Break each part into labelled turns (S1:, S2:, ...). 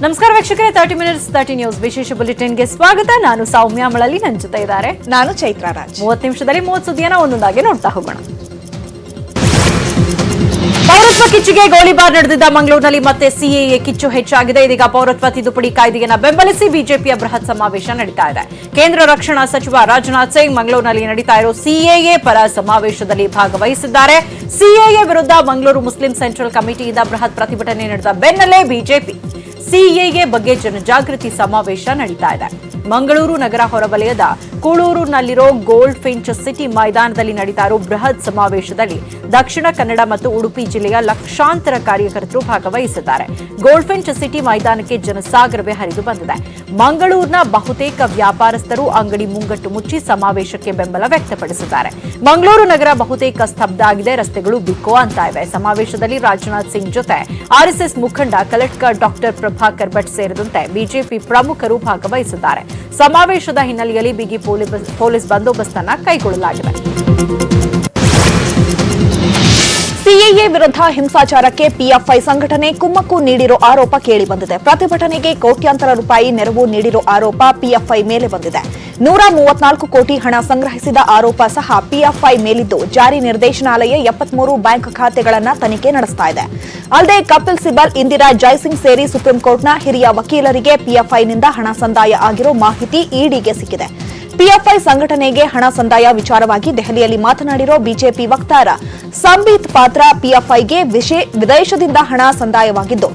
S1: ನಮಸ್ಕಾರ ವೀಕ್ಷಕರೇ, 30 minutes 30 news ವಿಶೇಷ ಬುಲೆಟಿನ್ಗೆ ಸ್ವಾಗತ. ನಾನು ಸೌಮ್ಯ ಮಳಲಿ, ನನ್ನ ಜೊತೆ ಇದ್ದಾರೆ
S2: ನಾನು ಚೈತ್ರಾ ರಾಜ್.
S1: 30 ನಿಮಿಷದಲ್ಲಿ 30 ಸುದ್ದಿಯನ್ನು ಒಂದೊಂದಾಗಿ ನೋಡ್ತಾ ಹೋಗೋಣ. ಪೌರತ್ವ ಕಿಚ್ಚುಗೆ ಗೋಲಿಬಾರ್ ನಡೆದಿದ್ದ ಮಂಗಳೂರಿನಲ್ಲಿ ಮತ್ತೆ ಸಿಎಎ ಕಿಚ್ಚು ಹೆಚ್ಚಾಗಿದೆ. ಇದೀಗ ಪೌರತ್ವ ತಿದ್ದುಪಡಿ ಕಾಯ್ದೆಯನ್ನು ಬೆಂಬಲಿಸಿ ಬಿಜೆಪಿಯ ಬೃಹತ್ ಸಮಾವೇಶ ನಡೀತಾ ಇದೆ. ಕೇಂದ್ರ ರಕ್ಷಣಾ ಸಚಿವ ರಾಜನಾಥ್ ಸಿಂಗ್ ಮಂಗಳೂರಿನಲ್ಲಿ ನಡೀತಾ ಇರೋ ಸಿಎಎ ಪರ ಸಮಾವೇಶದಲ್ಲಿ ಭಾಗವಹಿಸಿದ್ದಾರೆ. ಸಿಎಎ ವಿರುದ್ಧ ಮಂಗಳೂರು ಮುಸ್ಲಿಂ ಸೆಂಟ್ರಲ್ ಕಮಿಟಿಯಿಂದ ಬೃಹತ್ ಪ್ರತಿಭಟನೆ ನಡೆದ ಬೆನ್ನಲ್ಲೇ ಬಿಜೆಪಿ ಸಿಎಎ ಬಗ್ಗೆ ಜನಜಾಗೃತಿ ಸಮಾವೇಶ ನಡೀತಾ ಇದೆ. ಮಂಗಳೂರು ನಗರ ಹೊರವಲಯದ ಕೂಳೂರಿನಲ್ಲಿರೋ ಗೋಲ್ಡ್ ಫಿಂಚ್ ಸಿಟಿ ಮೈದಾನದಲ್ಲಿ ನಡೀತಾ ಇರೋ ಬೃಹತ್ ಸಮಾವೇಶದಲ್ಲಿ ದಕ್ಷಿಣ ಕನ್ನಡ ಮತ್ತು ಉಡುಪಿ ಜಿಲ್ಲೆಯ ಲಕ್ಷಾಂತರ ಕಾರ್ಯಕರ್ತರು ಭಾಗವಹಿಸಿದ್ದಾರೆ. ಗೋಲ್ಡ್ ಫಿಂಚ್ ಸಿಟಿ ಮೈದಾನಕ್ಕೆ ಜನಸಾಗರವೇ ಹರಿದು ಬಂದಿದೆ. ಮಂಗಳೂರಿನ ಬಹುತೇಕ ವ್ಯಾಪಾರಸ್ಥರು ಅಂಗಡಿ ಮುಂಗಟ್ಟು ಮುಚ್ಚಿ ಸಮಾವೇಶಕ್ಕೆ ಬೆಂಬಲ ವ್ಯಕ್ತಪಡಿಸಿದ್ದಾರೆ. ಮಂಗಳೂರು ನಗರ ಬಹುತೇಕ ಸ್ತಬ್ಧ ಆಗಿದೆ, ರಸ್ತೆಗಳು ಬಿಕೋ ಅಂತ ಇವೆ. ಸಮಾವೇಶದಲ್ಲಿ ರಾಜನಾಥ್ ಸಿಂಗ್ ಜೊತೆ ಆರ್ಎಸ್ಎಸ್ ಮುಖಂಡ ಕಲೆಕ್ಟರ್ ಡಾಕ್ಟರ್ ಪ್ರಭಾಕರ್ ಭಟ್ ಸೇರಿದಂತೆ ಬಿಜೆಪಿ ಪ್ರಮುಖರು ಭಾಗವಹಿಸಿದ್ದಾರೆ. ಸಮಾವೇಶದ ಹಿನ್ನೆಲೆಯಲ್ಲಿ ಬಿಗಿ ಪೊಲೀಸ್ ಬಂದೋಬಸ್ತ್ ಅನ್ನು ಕೈಗೊಳ್ಳಲಾಗಿದೆ.
S2: ಸಿಎಎ ವಿರುದ್ಧ ಹಿಂಸಾಚಾರಕ್ಕೆ ಪಿಎಫ್ಐ ಸಂಘಟನೆ ಕುಮ್ಮಕ್ಕು ನೀಡಿರೋ ಆರೋಪ ಕೇಳಿಬಂದಿದೆ. ಪ್ರತಿಭಟನೆಗೆ ಕೋಟ್ಯಾಂತರ ರೂಪಾಯಿ ನೆರವು ನೀಡಿರೋ ಆರೋಪ ಪಿಎಫ್ಐ ಮೇಲೆ ಬಂದಿದೆ. 134 ಕೋಟಿ ಹಣ ಸಂಗ್ರಹಿಸಿದ ಆರೋಪ ಸಹ ಪಿಎಫ್ಐ ಮೇಲಿದ್ದು, ಜಾರಿ ನಿರ್ದೇಶನಾಲಯ 73 ಬ್ಯಾಂಕ್ ಖಾತೆಗಳನ್ನು ತನಿಖೆ ನಡೆಸ್ತಾ ಇದೆ. ಅಲ್ಲದೆ ಕಪಿಲ್ ಸಿಬಲ್, ಇಂದಿರಾ ಜೈಸಿಂಗ್ ಸೇರಿ ಸುಪ್ರೀಂ ಕೋರ್ಟ್ನ ಹಿರಿಯ ವಕೀಲರಿಗೆ ಪಿಎಫ್ಐನಿಂದ ಹಣ ಸಂದಾಯ ಆಗಿರೋ ಮಾಹಿತಿ ಇಡಿಗೆ ಸಿಕ್ಕಿದೆ. ಪಿಎಫ್ಐ ಸಂಘಟನೆಗೆ ಹಣ ಸಂದಾಯ ವಿಚಾರವಾಗಿ ದೆಹಲಿಯಲ್ಲಿ ಮಾತನಾಡಿರೋ ಬಿಜೆಪಿ ವಕ್ತಾರ ಸಂಬಿತ್ ಪಾತ್ರ, ಪಿಎಫ್ಐಗೆ ವಿದೇಶದಿಂದ ಹಣ ಸಂದಾಯವಾಗಿದ್ದು,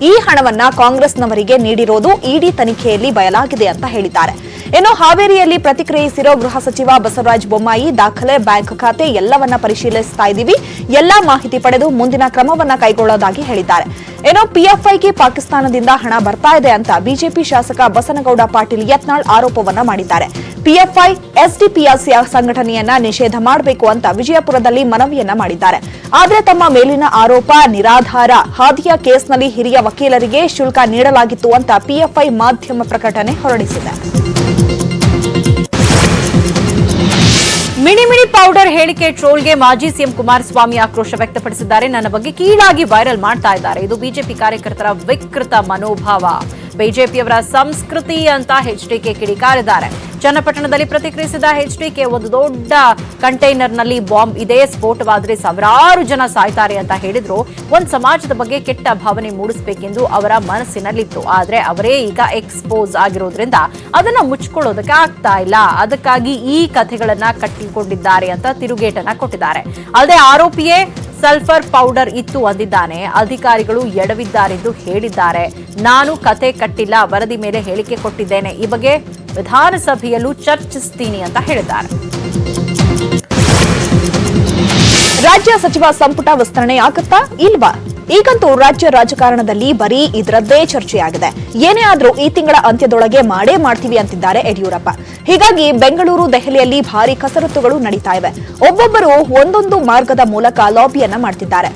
S2: ಈ ಹಣವನ್ನ ಕಾಂಗ್ರೆಸ್ನವರಿಗೆ ನೀಡಿರೋದು ಇಡಿ ತನಿಖೆಯಲ್ಲಿ ಬಯಲಾಗಿದೆ ಅಂತ ಹೇಳಿದ್ದಾರೆ. ಇನ್ನು ಹಾವೇರಿಯಲ್ಲಿ ಪ್ರತಿಕ್ರಿಯಿಸಿರೋ ಗೃಹ ಸಚಿವ ಬಸವರಾಜ ಬೊಮ್ಮಾಯಿ, ದಾಖಲೆ, ಬ್ಯಾಂಕ್ ಖಾತೆ ಎಲ್ಲವನ್ನ ಪರಿಶೀಲಿಸ್ತಾ ಇದ್ದೀವಿ, ಎಲ್ಲಾ ಮಾಹಿತಿ ಪಡೆದು ಮುಂದಿನ ಕ್ರಮವನ್ನ ಕೈಗೊಳ್ಳೋದಾಗಿ ಹೇಳಿದ್ದಾರೆ. ಏನೋ ಪಿಎಫ್ಐಗೆ ಪಾಕಿಸ್ತಾನದಿಂದ ಹಣ ಬರ್ತಾ ಇದೆ ಅಂತ ಬಿಜೆಪಿ ಶಾಸಕ ಬಸನಗೌಡ ಪಾಟೀಲ್ ಯತ್ನಾಳ್ ಆರೋಪವನ್ನ ಮಾಡಿದ್ದಾರೆ. ಪಿಎಫ್ಐ ಎಸ್ಡಿಪಿಎಸ್ ಸಂಘಟನೆಯನ್ನ ನಿಷೇಧ ಮಾಡಬೇಕು ಅಂತ ವಿಜಯಪುರದಲ್ಲಿ ಮನವಿಯನ್ನ ಮಾಡಿದ್ದಾರೆ. ಆದರೆ ತಮ್ಮ ಮೇಲಿನ ಆರೋಪ ನಿರಾಧಾರ. ಹಾದಿಯಾ ಕೇಸ್ನಲ್ಲಿ ಹಿರಿಯ ವಕೀಲರಿಗೆ ಶುಲ್ಕ ನೀಡಲಾಗಿತ್ತು ಅಂತ ಪಿಎಫ್ಐ ಮಾಧ್ಯಮ ಪ್ರಕಟಣೆ ಹೊರಡಿಸಿದೆ.
S1: ಮಿಣಿ ಪೌಡರ್ ಹೇಳಿಕೆ ಟ್ರೋಲ್ಗೆ ಮಾಜಿ ಸಿಎಂ ಕುಮಾರಸ್ವಾಮಿ ಆಕ್ರೋಶ ವ್ಯಕ್ತಪಡಿಸಿದ್ದಾರೆ. ನನ್ನ ಬಗ್ಗೆ ಕೀಳಾಗಿ ವೈರಲ್ ಮಾಡ್ತಾ ಇದ್ದಾರೆ. ಇದು ಬಿಜೆಪಿ ಕಾರ್ಯಕರ್ತರ ವಿಕೃತ ಮನೋಭಾವ, ಬಿಜೆಪಿಯವರ ಸಂಸ್ಕೃತಿ ಅಂತ ಎಚ್ಡಿಕೆ ಕಿಡಿಕಾರಿದ್ದಾರೆ. ಚನ್ನಪಟ್ಟಣದಲ್ಲಿ ಪ್ರತಿಕ್ರಿಯಿಸಿದ ಎಚ್ಡಿಕೆ, ಒಂದು ದೊಡ್ಡ ಕಂಟೈನರ್ನಲ್ಲಿ ಬಾಂಬ್ ಇದೆ, ಸ್ಫೋಟವಾದರೆ ಸಾವಿರಾರು ಜನ ಸಾಯ್ತಾರೆ ಅಂತ ಹೇಳಿದ್ರು. ಒಂದು ಸಮಾಜದ ಬಗ್ಗೆ ಕೆಟ್ಟ ಭಾವನೆ ಮೂಡಿಸಬೇಕೆಂದು ಅವರ ಮನಸ್ಸಿನಲ್ಲಿತ್ತು. ಆದ್ರೆ ಅವರೇ ಈಗ ಎಕ್ಸ್ಪೋಸ್ ಆಗಿರೋದ್ರಿಂದ ಅದನ್ನ ಮುಚ್ಕೊಳ್ಳೋದಕ್ಕೆ ಆಗ್ತಾ ಇಲ್ಲ. ಅದಕ್ಕಾಗಿ ಈ ಕಥೆಗಳನ್ನ ಕಟ್ಟಿಕೊಂಡಿದ್ದಾರೆ ಅಂತ ತಿರುಗೇಟನ್ನ ಕೊಟ್ಟಿದ್ದಾರೆ. ಅಲ್ಲದೆ ಆರೋಪಿಯೇ ಸಲ್ಫರ್ ಪೌಡರ್ ಇತ್ತು ಅಂದಿದ್ದಾನೆ. ಅಧಿಕಾರಿಗಳು ಎಡವಿದ್ದಾರೆಂದು ಹೇಳಿದ್ದಾರೆ. ನಾನು ಕತೆ ಕಟ್ಟಿಲ್ಲ, ವರದಿ ಮೇಲೆ ಹೇಳಿಕೆ ಕೊಟ್ಟಿದ್ದೇನೆ. ಈ ಬಗ್ಗೆ ವಿಧಾನಸಭೆಯಲ್ಲೂ ಚರ್ಚಿಸ್ತೀನಿ ಅಂತ ಹೇಳಿದ್ದಾರೆ.
S2: ರಾಜ್ಯ ಸಚಿವ ಸಂಪುಟ ವಿಸ್ತರಣೆ ಆಗುತ್ತಾ ಇಲ್ವಾ? ಈಗಂತೂ ರಾಜ್ಯ ರಾಜಕಾರಣದಲ್ಲಿ ಬರೀ ಇದರದ್ದೇ ಚರ್ಚೆಯಾಗಿದೆ. ಏನೇ ಆದ್ರೂ ಈ ತಿಂಗಳ ಅಂತ್ಯದೊಳಗೆ ಮಾಡೇ ಮಾಡ್ತೀವಿ ಅಂತಿದ್ದಾರೆ ಯಡಿಯೂರಪ್ಪ. ಹೀಗಾಗಿ ಬೆಂಗಳೂರು, ದೆಹಲಿಯಲ್ಲಿ ಭಾರಿ ಕಸರತ್ತುಗಳು ನಡೀತಾ ಇವೆ. ಒಬ್ಬೊಬ್ಬರು ಒಂದೊಂದು ಮಾರ್ಗದ ಮೂಲಕ ಲಾಬಿಯನ್ನ ಮಾಡ್ತಿದ್ದಾರೆ.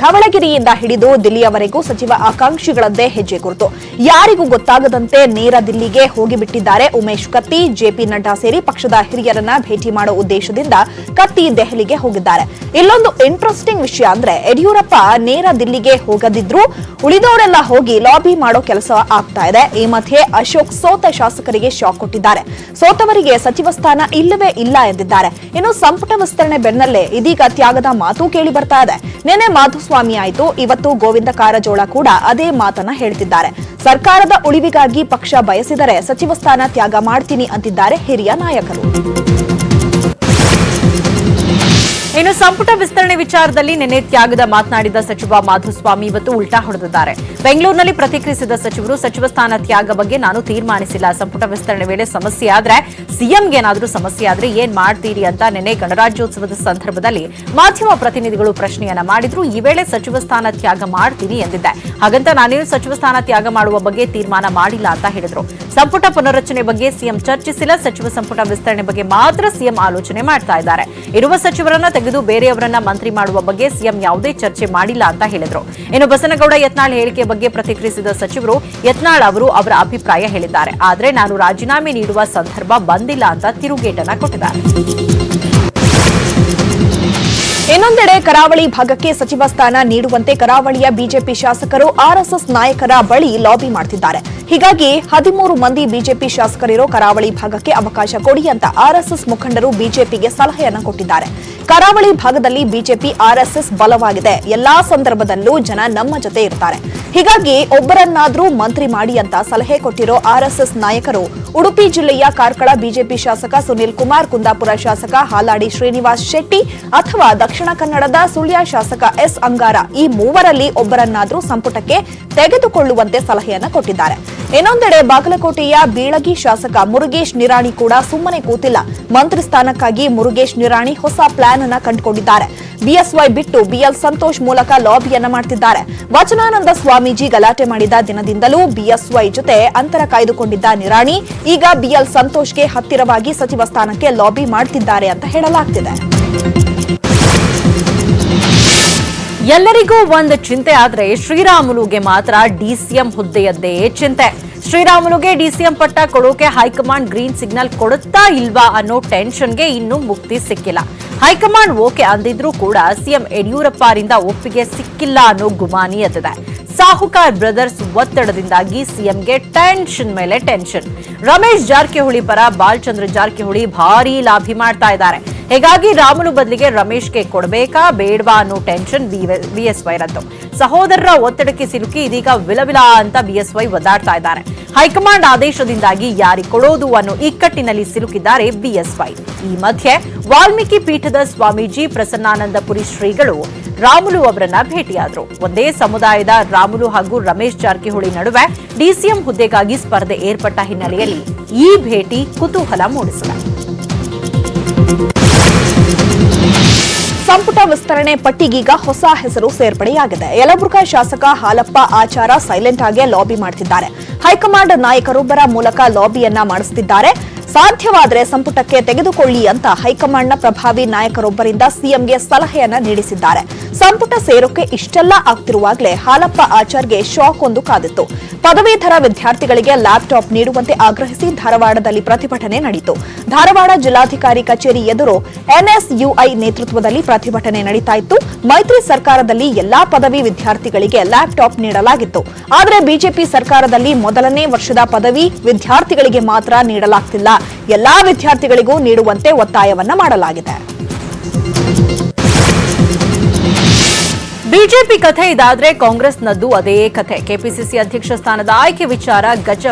S2: ಧವಳಗಿರಿಯಿಂದ ಹಿಡಿದು ದಿಲ್ಲಿಯವರೆಗೂ ಸಚಿವ ಆಕಾಂಕ್ಷಿಗಳದ್ದೇ ಹೆಜ್ಜೆ ಗುರುತು. ಯಾರಿಗೂ ಗೊತ್ತಾಗದಂತೆ ನೇರ ದಿಲ್ಲಿಗೆ ಹೋಗಿಬಿಟ್ಟಿದ್ದಾರೆ ಉಮೇಶ್ ಕತ್ತಿ. ಜೆಪಿ ನಡ್ಡಾ ಸೇರಿ ಪಕ್ಷದ ಹಿರಿಯರನ್ನ ಭೇಟಿ ಮಾಡೋ ಉದ್ದೇಶದಿಂದ ಕತ್ತಿ ದೆಹಲಿಗೆ ಹೋಗಿದ್ದಾರೆ. ಇಲ್ಲೊಂದು ಇಂಟ್ರೆಸ್ಟಿಂಗ್ ವಿಷಯ ಅಂದ್ರೆ, ಯಡಿಯೂರಪ್ಪ ನೇರ ದಿಲ್ಲಿಗೆ ಹೋಗದಿದ್ರು ಉಳಿದವರೆಲ್ಲ ಹೋಗಿ ಲಾಬಿ ಮಾಡೋ ಕೆಲಸ ಆಗ್ತಾ ಇದೆ. ಈ ಮಧ್ಯೆ ಅಶೋಕ್ ಸೋತ ಶಾಸಕರಿಗೆ ಶಾಕ್ ಕೊಟ್ಟಿದ್ದಾರೆ. ಸೋತವರಿಗೆ ಸಚಿವ ಸ್ಥಾನ ಇಲ್ಲವೇ ಇಲ್ಲ ಎಂದಿದ್ದಾರೆ. ಇನ್ನು ಸಂಪುಟ ವಿಸ್ತರಣೆ ಬೆನ್ನಲ್ಲೇ ಇದೀಗ ತ್ಯಾಗದ ಮಾತು ಕೇಳಿ ಬರ್ತಾ ಇದೆ. ನಿನ್ನೆ ಮಾಧುಸ್ವಾಮಿ ಆಯಿತು, ಇವತ್ತು ಗೋವಿಂದ ಕಾರಜೋಳ ಕೂಡ ಅದೇ ಮಾತನ್ನ ಹೇಳ್ತಿದ್ದಾರೆ. ಸರ್ಕಾರದ ಉಳಿವಿಗಾಗಿ ಪಕ್ಷ ಬಯಸಿದರೆ ಸಚಿವ ಸ್ಥಾನ ತ್ಯಾಗ ಮಾಡ್ತೀನಿ ಅಂತಿದ್ದಾರೆ ಹಿರಿಯ ನಾಯಕರು.
S1: ಇನ್ನು ಸಂಪುಟ ವಿಸ್ತರಣೆ ವಿಚಾರದಲ್ಲಿ ನಿನ್ನೆ ತ್ಯಾಗದ ಮಾತನಾಡಿದ ಸಚಿವ ಮಾಧುಸ್ವಾಮಿ ಇವತ್ತು ಉಲ್ಟಾ ಹೊಡೆದಿದ್ದಾರೆ. ಬೆಂಗಳೂರಿನಲ್ಲಿ ಪ್ರತಿಕ್ರಿಯಿಸಿದ ಸಚಿವರು, ಸಚಿವ ಸ್ಥಾನ ತ್ಯಾಗ ಬಗ್ಗೆ ನಾನು ತೀರ್ಮಾನಿಸಿಲ್ಲ. ಸಂಪುಟ ವಿಸ್ತರಣೆ ವೇಳೆ ಸಮಸ್ಯೆ ಆದ್ರೆ, ಸಿಎಂಗೆ ಏನಾದ್ರೂ ಸಮಸ್ಯೆ ಆದ್ರೆ ಏನ್ ಮಾಡ್ತೀರಿ ಅಂತ ನಿನ್ನೆ ಗಣರಾಜ್ಯೋತ್ಸವದ ಸಂದರ್ಭದಲ್ಲಿ ಮಾಧ್ಯಮ ಪ್ರತಿನಿಧಿಗಳು ಪ್ರಶ್ನೆಯನ್ನ ಮಾಡಿದ್ರು. ಈ ವೇಳೆ ಸಚಿವ ಸ್ಥಾನ ತ್ಯಾಗ ಮಾಡ್ತೀನಿ ಎಂದಿದ್ದೆ, ಹಾಗಂತ ನಾನೇನು ಸಚಿವ ಸ್ಥಾನ ತ್ಯಾಗ ಮಾಡುವ ಬಗ್ಗೆ ತೀರ್ಮಾನ ಮಾಡಿಲ್ಲ ಅಂತ ಹೇಳಿದ್ರು. ಸಂಪುಟ ಪುನರ್ರಚನೆ ಬಗ್ಗೆ ಸಿಎಂ ಚರ್ಚಿಸಿಲ್ಲ. ಸಚಿವ ಸಂಪುಟ ವಿಸ್ತರಣೆ ಬಗ್ಗೆ ಮಾತ್ರ ಸಿಎಂ ಆಲೋಚನೆ ಮಾಡ್ತಾ ಇದ್ದಾರೆ. ಇರುವ ಸಚಿವರನ್ನ ತೆಗೆದು ಬೇರೆಯವರನ್ನ ಮಂತ್ರಿ ಮಾಡುವ ಬಗ್ಗೆ ಸಿಎಂ ಯಾವುದೇ ಚರ್ಚೆ ಮಾಡಿಲ್ಲ ಅಂತ ಹೇಳಿದ್ರು. ಇನ್ನು ಬಸನಗೌಡ ಯತ್ನಾಳ್ ಹೇಳಿಕೆ ಬಗ್ಗೆ ಪ್ರತಿಕ್ರಿಯಿಸಿದ ಸಚಿವರು, ಯತ್ನಾಳ್ ಅವರು ಅವರ ಅಭಿಪ್ರಾಯ ಹೇಳಿದ್ದಾರೆ, ಆದ್ರೆ ನಾನು ರಾಜೀನಾಮೆ ನೀಡುವ ಸಂದರ್ಭ ಬಂದಿಲ್ಲ ಅಂತ ತಿರುಗೇಟನ್ನ ಕೊಟ್ಟಿದ್ದಾರೆ.
S2: ಇನ್ನೊಂದೆಡೆ ಕರಾವಳಿ ಭಾಗಕ್ಕೆ ಸಚಿವ ಸ್ಥಾನ ನೀಡುವಂತೆ ಕರಾವಳಿಯ ಬಿಜೆಪಿ ಶಾಸಕರು ಆರ್ಎಸ್ಎಸ್ ನಾಯಕರ ಬಳಿ ಲಾಬಿ ಮಾಡುತ್ತಿದ್ದಾರೆ. ಹೀಗಾಗಿ 13 ಮಂದಿ ಬಿಜೆಪಿ ಶಾಸಕರಿರೋ ಕರಾವಳಿ ಭಾಗಕ್ಕೆ ಅವಕಾಶ ಕೊಡಿ ಅಂತ ಆರ್ಎಸ್ಎಸ್ ಮುಖಂಡರು ಬಿಜೆಪಿಗೆ ಸಲಹೆಯನ್ನ ಕೊಟ್ಟಿದ್ದಾರೆ. ಕರಾವಳಿ ಭಾಗದಲ್ಲಿ ಬಿಜೆಪಿ ಆರ್ಎಸ್ಎಸ್ ಬಲವಾಗಿದೆ. ಎಲ್ಲಾ ಸಂದರ್ಭದಲ್ಲೂ ಜನ ನಮ್ಮ ಜೊತೆ ಇರ್ತಾರೆ. ಹೀಗಾಗಿ ಒಬ್ಬರನ್ನಾದ್ರೂ ಮಂತ್ರಿ ಮಾಡಿ ಅಂತ ಸಲಹೆ ಕೊಟ್ಟಿರೋ ಆರ್ಎಸ್ಎಸ್ ನಾಯಕರು ಉಡುಪಿ ಜಿಲ್ಲೆಯ ಕಾರ್ಕಳ ಬಿಜೆಪಿ ಶಾಸಕ ಸುನಿಲ್ ಕುಮಾರ್, ಕುಂದಾಪುರ ಶಾಸಕ ಹಾಲಾಡಿ ಶ್ರೀನಿವಾಸ್ ಶೆಟ್ಟಿ ಅಥವಾ ದಕ್ಷಿಣ ಕನ್ನಡದ ಸುಳ್ಯ ಶಾಸಕ ಎಸ್ ಅಂಗಾರ ಈ ಮೂವರಲ್ಲಿ ಒಬ್ಬರನ್ನಾದ್ರೂ ಸಂಪುಟಕ್ಕೆ ತೆಗೆದುಕೊಳ್ಳುವಂತೆ ಸಲಹೆಯನ್ನ ಕೊಟ್ಟಿದ್ದಾರೆ. ಇನ್ನೊಂದೆಡೆ ಬಾಗಲಕೋಟೆಯ ಬೀಳಗಿ ಶಾಸಕ ಮುರುಗೇಶ್ ನಿರಾಣಿ ಕೂಡ ಸುಮ್ಮನೆ ಕೂತಿಲ್ಲ. ಮಂತ್ರಿ ಸ್ಥಾನಕ್ಕಾಗಿ ಮುರುಗೇಶ್ ನಿರಾಣಿ ಹೊಸ ಪ್ಲಾನ್ ಅನ್ನ ಕಂಡುಕೊಂಡಿದ್ದಾರೆ. ಬಿಎಸ್ವೈ ಬಿಟ್ಟು ಬಿಎಲ್ ಸಂತೋಷ್ ಮೂಲಕ ಲಾಬಿಯನ್ನ ಮಾಡ್ತಿದ್ದಾರೆ. ವಚನಾನಂದ ಸ್ವಾಮೀಜಿ ಗಲಾಟೆ ಮಾಡಿದ ದಿನದಿಂದಲೂ ಬಿಎಸ್ವೈ ಜೊತೆ ಅಂತರ ಕಾಯ್ದುಕೊಂಡಿದ್ದ ನಿರಾಣಿ ಈಗ ಬಿಎಲ್ ಸಂತೋಷ್ಗೆ ಹತ್ತಿರವಾಗಿ ಸಚಿವ ಸ್ಥಾನಕ್ಕೆ ಲಾಬಿ ಮಾಡ್ತಿದ್ದಾರೆ ಅಂತ ಹೇಳಲಾಗ್ತಿದೆ.
S1: ಎಲ್ಲರಿಗೂ ಒಂದು ಚಿಂತೆ ಆದ್ರೆ ಶ್ರೀರಾಮುಲುಗೆ ಮಾತ್ರ ಡಿಸಿಎಂ ಹುದ್ದೆಯದ್ದೇ ಚಿಂತೆ. ಶ್ರೀರಾಮುಲುಗೆ ಡಿಸಿಎಂ ಪಟ್ಟ ಕೊಡೋಕೆ ಹೈಕಮಾಂಡ್ ಗ್ರೀನ್ ಸಿಗ್ನಲ್ ಕೊಡುತ್ತಾ ಇಲ್ವಾ ಅನ್ನೋ ಟೆನ್ಷನ್ಗೆ ಇನ್ನೂ ಮುಕ್ತಿ ಸಿಕ್ಕಿಲ್ಲ. ಹೈಕಮಾಂಡ್ ಓಕೆ ಅಂದಿದ್ರೂ ಕೂಡ ಸಿಎಂ ಯಡಿಯೂರಪ್ಪರಿಂದ ಒಪ್ಪಿಗೆ ಸಿಕ್ಕಿಲ್ಲ ಅನ್ನೋ ಗುಮಾನಿ ಎದ್ದಿದೆ. ಸಾಹುಕಾರ್ ಬ್ರದರ್ಸ್ ಒತ್ತಡದಿಂದಾಗಿ ಸಿಎಂಗೆ ಟೆನ್ಷನ್ ಮೇಲೆ ಟೆನ್ಷನ್. ರಮೇಶ್ ಜಾರಕಿಹೊಳಿ ಪರ ಬಾಲಚಂದ್ರ ಜಾರಕಿಹೊಳಿ ಭಾರೀ ಲಾಭಿ ಮಾಡ್ತಾ ಇದ್ದಾರೆ. ಹೀಗಾಗಿ ರಾಮುಲು ಬದಲಿಗೆ ರಮೇಶ್ಗೆ ಕೊಡಬೇಕಾ ಬೇಡವಾ ಅನ್ನೋ ಟೆನ್ಷನ್ ಬಿಎಸ್ವೈ ರದ್ದು. ಸಹೋದರರ ಒತ್ತಡಕ್ಕೆ ಸಿಲುಕಿ ಇದೀಗ ವಿಲವಿಲ ಅಂತ ಬಿಎಸ್ವೈ ಒದ್ದಾಡ್ತಾ ಇದ್ದಾರೆ. ಹೈಕಮಾಂಡ್ ಆದೇಶದಿಂದಾಗಿ ಯಾರಿಗೆ ಕೊಡೋದು ಅನ್ನೋ ಇಕ್ಕಟ್ಟಿನಲ್ಲಿ ಸಿಲುಕಿದ್ದಾರೆ ಬಿಎಸ್ವೈ. ಈ ಮಧ್ಯೆ ವಾಲ್ಮೀಕಿ ಪೀಠದ ಸ್ವಾಮೀಜಿ ಪ್ರಸನ್ನಾನಂದಪುರಿ ಶ್ರೀಗಳು ರಾಮುಲು ಅವರನ್ನ ಭೇಟಿಯಾದರು. ಒಂದೇ ಸಮುದಾಯದ ರಾಮುಲು ಹಾಗೂ ರಮೇಶ್ ಜಾರಕಿಹೊಳಿ ನಡುವೆ ಡಿಸಿಎಂ ಹುದ್ದೆಗಾಗಿ ಸ್ಪರ್ಧೆ ಏರ್ಪಟ್ಟ ಹಿನ್ನೆಲೆಯಲ್ಲಿ ಈ ಭೇಟಿ ಕುತೂಹಲ ಮೂಡಿಸಿದೆ.
S2: ಸಂಪುಟ ವಿಸ್ತರಣೆ ಪಟ್ಟಿಗೀಗ ಹೊಸ ಹೆಸರು ಸೇರ್ಪಡೆಯಾಗಿದೆ. ಯಲಬುರ್ಗಾ ಶಾಸಕ ಹಾಲಪ್ಪ ಆಚಾರ ಸೈಲೆಂಟ್ ಆಗಿ ಲಾಬಿ ಮಾಡುತ್ತಿದ್ದಾರೆ. ಹೈಕಮಾಂಡ್ ನಾಯಕರೊಬ್ಬರ ಮೂಲಕ ಲಾಬಿಯನ್ನ ಮಾಡಿಸುತ್ತಿದ್ದಾರೆ. ಸಾಧ್ಯವಾದರೆ ಸಂಪುಟಕ್ಕೆ ತೆಗೆದುಕೊಳ್ಳಿ ಅಂತ ಹೈಕಮಾಂಡ್ನ ಪ್ರಭಾವಿ ನಾಯಕರೊಬ್ಬರಿಂದ ಸಿಎಂಗೆ ಸಲಹೆಯನ್ನ ನೀಡಿಸಿದ್ದಾರೆ. ಸಂಪುಟ ಸೇರೋಕೆ ಇಷ್ಟೆಲ್ಲ ಆಗ್ತಿರುವಾಗಲೇ ಹಾಲಪ್ಪ ಆಚಾರ್ಗೆ ಶಾಕ್ ಒಂದು ಕಾದಿತ್ತು. ಪದವೀಧರ ವಿದ್ಯಾರ್ಥಿಗಳಿಗೆ ಲ್ಯಾಪ್ಟಾಪ್ ನೀಡುವಂತೆ ಆಗ್ರಹಿಸಿ ಧಾರವಾಡದಲ್ಲಿ ಪ್ರತಿಭಟನೆ ನಡೆಯಿತು. ಧಾರವಾಡ ಜಿಲ್ಲಾಧಿಕಾರಿ ಕಚೇರಿ ಎದುರು ಎನ್ಎಸ್ಯುಐ ನೇತೃತ್ವದಲ್ಲಿ ಪ್ರತಿಭಟನೆ ನಡೀತಾ ಇತ್ತು. ಮೈತ್ರಿ ಸರ್ಕಾರದಲ್ಲಿ ಎಲ್ಲಾ ಪದವಿ ವಿದ್ಯಾರ್ಥಿಗಳಿಗೆ ಲ್ಯಾಪ್ಟಾಪ್ ನೀಡಲಾಗಿತ್ತು. ಆದರೆ ಬಿಜೆಪಿ ಸರ್ಕಾರದಲ್ಲಿ ಮೊದಲನೇ ವರ್ಷದ ಪದವಿ ವಿದ್ಯಾರ್ಥಿಗಳಿಗೆ ಮಾತ್ರ ನೀಡಲಾಗ್ತಿಲ್ಲ. ಎಲ್ಲಾ ವಿದ್ಯಾರ್ಥಿಗಳಿಗೂ ನೀಡುವಂತೆ ಒತ್ತಾಯವನ್ನ ಮಾಡಲಾಗಿದೆ.
S1: ಬಿಜೆಪಿ ಕಥೆ ಇದಾದ್ರೆ ಕಾಂಗ್ರೆಸ್ನದ್ದು ಅದೇ ಕಥೆ. ಕೆಪಿಸಿಸಿ ಅಧ್ಯಕ್ಷ ಸ್ಥಾನದ ಆಯ್ಕೆ ವಿಚಾರ ಗಜ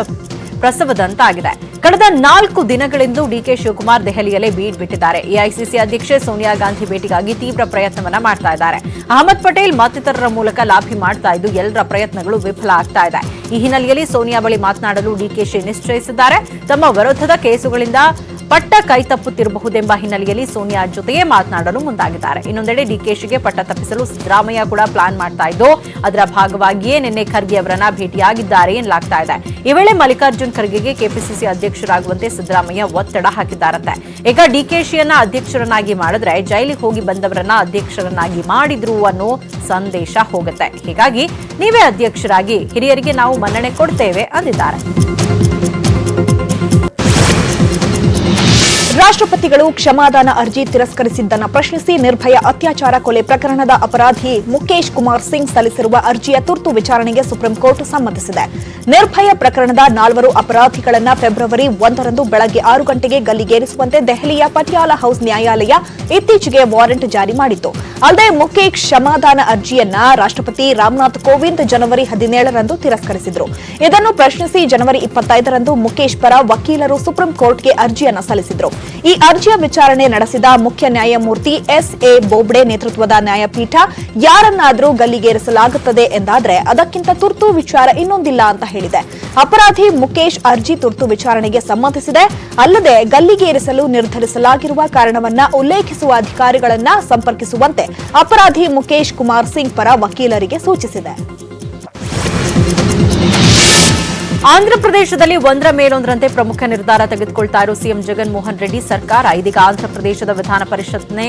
S1: ಪ್ರಸವದಂತಾಗಿದೆ. ಕಳೆದ 4 ದಿನಗಳಿಂದ ಡಿಕೆ ಶಿವಕುಮಾರ್ ದೆಹಲಿಯಲ್ಲೇ ಬೀಡ್ ಬಿಟ್ಟಿದ್ದಾರೆ. ಎಐಸಿಸಿ ಅಧ್ಯಕ್ಷೆ ಸೋನಿಯಾ ಗಾಂಧಿ ಭೇಟಿಗಾಗಿ ತೀವ್ರ ಪ್ರಯತ್ನವನ್ನ ಮಾಡ್ತಾ ಇದ್ದಾರೆ. ಅಹಮದ್ ಪಟೇಲ್ ಮತ್ತಿತರರ ಮೂಲಕ ಲಾಭಿ ಮಾಡ್ತಾ ಇದ್ದು ಎಲ್ಲರ ಪ್ರಯತ್ನಗಳು ವಿಫಲ ಆಗ್ತಾ ಇದೆ. ಈ ಹಿನ್ನೆಲೆಯಲ್ಲಿ ಸೋನಿಯಾ ಬಳಿ ಮಾತನಾಡಲು ಡಿಕೆಶಿ ನಿಶ್ಚಯಿಸಿದ್ದಾರೆ. ತಮ್ಮ ವಿರುದ್ಧದ ಕೇಸುಗಳಿಂದ ಪಟ್ಟ ಕೈ ತಪ್ಪುತ್ತಿರಬಹುದೆಂಬ ಹಿನ್ನೆಲೆಯಲ್ಲಿ ಸೋನಿಯಾ ಜೊತೆಯೇ ಮಾತನಾಡಲು ಮುಂದಾಗಿದ್ದಾರೆ. ಇನ್ನೊಂದೆಡೆ ಡಿಕೆಶಿಗೆ ಪಟ್ಟ ತಪ್ಪಿಸಲು ಸಿದ್ದರಾಮಯ್ಯ ಕೂಡ ಪ್ಲಾನ್ ಮಾಡ್ತಾ ಇದ್ದು ಅದರ ಭಾಗವಾಗಿಯೇ ನಿನ್ನೆ ಖರ್ಗೆ ಅವರನ್ನ ಭೇಟಿಯಾಗಿದ್ದಾರೆ ಎನ್ನಲಾಗ್ತಾ ಇದೆ. ಈ ವೇಳೆ ಮಲ್ಲಿಕಾರ್ಜುನ್ ಖರ್ಗೆಗೆ ಕೆಪಿಸಿಸಿ ಅಧ್ಯಕ್ಷರಾಗುವಂತೆ ಸಿದ್ದರಾಮಯ್ಯ ಒತ್ತಡ ಹಾಕಿದ್ದಾರಂತೆ. ಈಗ ಡಿಕೆಶಿಯನ್ನ ಅಧ್ಯಕ್ಷರನ್ನಾಗಿ ಮಾಡಿದ್ರೆ ಜೈಲಿಗೆ ಹೋಗಿ ಬಂದವರನ್ನ ಅಧ್ಯಕ್ಷರನ್ನಾಗಿ ಮಾಡಿದ್ರು ಅನ್ನೋ ಸಂದೇಶ ಹೋಗುತ್ತೆ. ಹೀಗಾಗಿ ನೀವೇ ಅಧ್ಯಕ್ಷರಾಗಿ ಹಿರಿಯರಿಗೆ ನಾವು ಮನ್ನಣೆ ಕೊಡ್ತೇವೆ ಅಂದಿದ್ದಾರೆ.
S2: ರಾಷ್ಟ್ರಪತಿಗಳು ಕ್ಷಮಾದಾನ ಅರ್ಜಿ ತಿರಸ್ಕರಿಸಿದ್ದನ್ನು ಪ್ರಶ್ನಿಸಿ ನಿರ್ಭಯ ಅತ್ಯಾಚಾರ ಕೊಲೆ ಪ್ರಕರಣದ ಅಪರಾಧಿ ಮುಕೇಶ್ ಕುಮಾರ್ ಸಿಂಗ್ ಸಲ್ಲಿಸಿರುವ ಅರ್ಜಿಯ ತುರ್ತು ವಿಚಾರಣೆಗೆ ಸುಪ್ರೀಂ ಕೋರ್ಟ್ ಸಮ್ಮತಿಸಿದೆ. ನಿರ್ಭಯ ಪ್ರಕರಣದ 4 ಅಪರಾಧಿಗಳನ್ನ ಫೆಬ್ರವರಿ 1ರಂದು ಬೆಳಗ್ಗೆ 6 ಗಂಟೆಗೆ ಗಲ್ಲಿಗೇರಿಸುವಂತೆ ದೆಹಲಿಯ ಪಟಿಯಾಲ ಹೌಸ್ ನ್ಯಾಯಾಲಯ ಇತ್ತೀಚೆಗೆ ವಾರೆಂಟ್ ಜಾರಿ ಮಾಡಿತ್ತು. ಅಲ್ಲದೆ ಮುಕೇಶ್ ಕ್ಷಮಾದಾನ ಅರ್ಜಿಯನ್ನ ರಾಷ್ಟ್ರಪತಿ ರಾಮನಾಥ್ ಕೋವಿಂದ್ ಜನವರಿ 17ರಂದು ತಿರಸ್ಕರಿಸಿದ್ರು. ಇದನ್ನು ಪ್ರಶ್ನಿಸಿ ಜನವರಿ 25ರಂದು ಮುಕೇಶ್ ಪರ ವಕೀಲರು ಸುಪ್ರೀಂ ಕೋರ್ಟ್ಗೆ ಅರ್ಜಿಯನ್ನ ಸಲ್ಲಿಸಿದ್ರು. ಈ ಅರ್ಜಿಯ ವಿಚಾರಣೆ ನಡೆಸಿದ ಮುಖ್ಯ ನ್ಯಾಯಮೂರ್ತಿ ಎಸ್ಎ ಬೋಬ್ಡೆ ನೇತೃತ್ವದ ನ್ಯಾಯಪೀಠ ಯಾರನ್ನಾದರೂ ಗಲ್ಲಿಗೇರಿಸಲಾಗುತ್ತದೆ ಎಂದಾದ್ರೆ ಅದಕ್ಕಿಂತ ತುರ್ತು ವಿಚಾರ ಇನ್ನೊಂದಿಲ್ಲ ಅಂತ ಹೇಳಿದೆ. ಅಪರಾಧಿ ಮುಕೇಶ್ ಅರ್ಜಿ ತುರ್ತು ವಿಚಾರಣೆಗೆ ಸಮ್ಮತಿಸಿದೆ. ಅಲ್ಲದೆ ಗಲ್ಲಿಗೇರಿಸಲು ನಿರ್ಧರಿಸಲಾಗಿರುವ ಕಾರಣವನ್ನ ಉಲ್ಲೇಖಿಸುವ ಅಧಿಕಾರಿಗಳನ್ನ ಸಂಪರ್ಕಿಸುವಂತೆ ಅಪರಾಧಿ ಮುಕೇಶ್ ಕುಮಾರ್ ಸಿಂಗ್ ಪರ ವಕೀಲರಿಗೆ ಸೂಚಿಸಿದೆ.
S1: ಆಂಧ್ರಪ್ರದೇಶದಲ್ಲಿ ಒಂದರ ಮೇಲೊಂದರಂತೆ ಪ್ರಮುಖ ನಿರ್ಧಾರ ತೆಗೆದುಕೊಳ್ತಾ ಇರೋ ಸಿಎಂ ಜಗನ್ ಮೋಹನ್ ರೆಡ್ಡಿ ಸರ್ಕಾರ ಇದೀಗ ಆಂಧ್ರಪ್ರದೇಶದ ವಿಧಾನ ಪರಿಷತ್ನೇ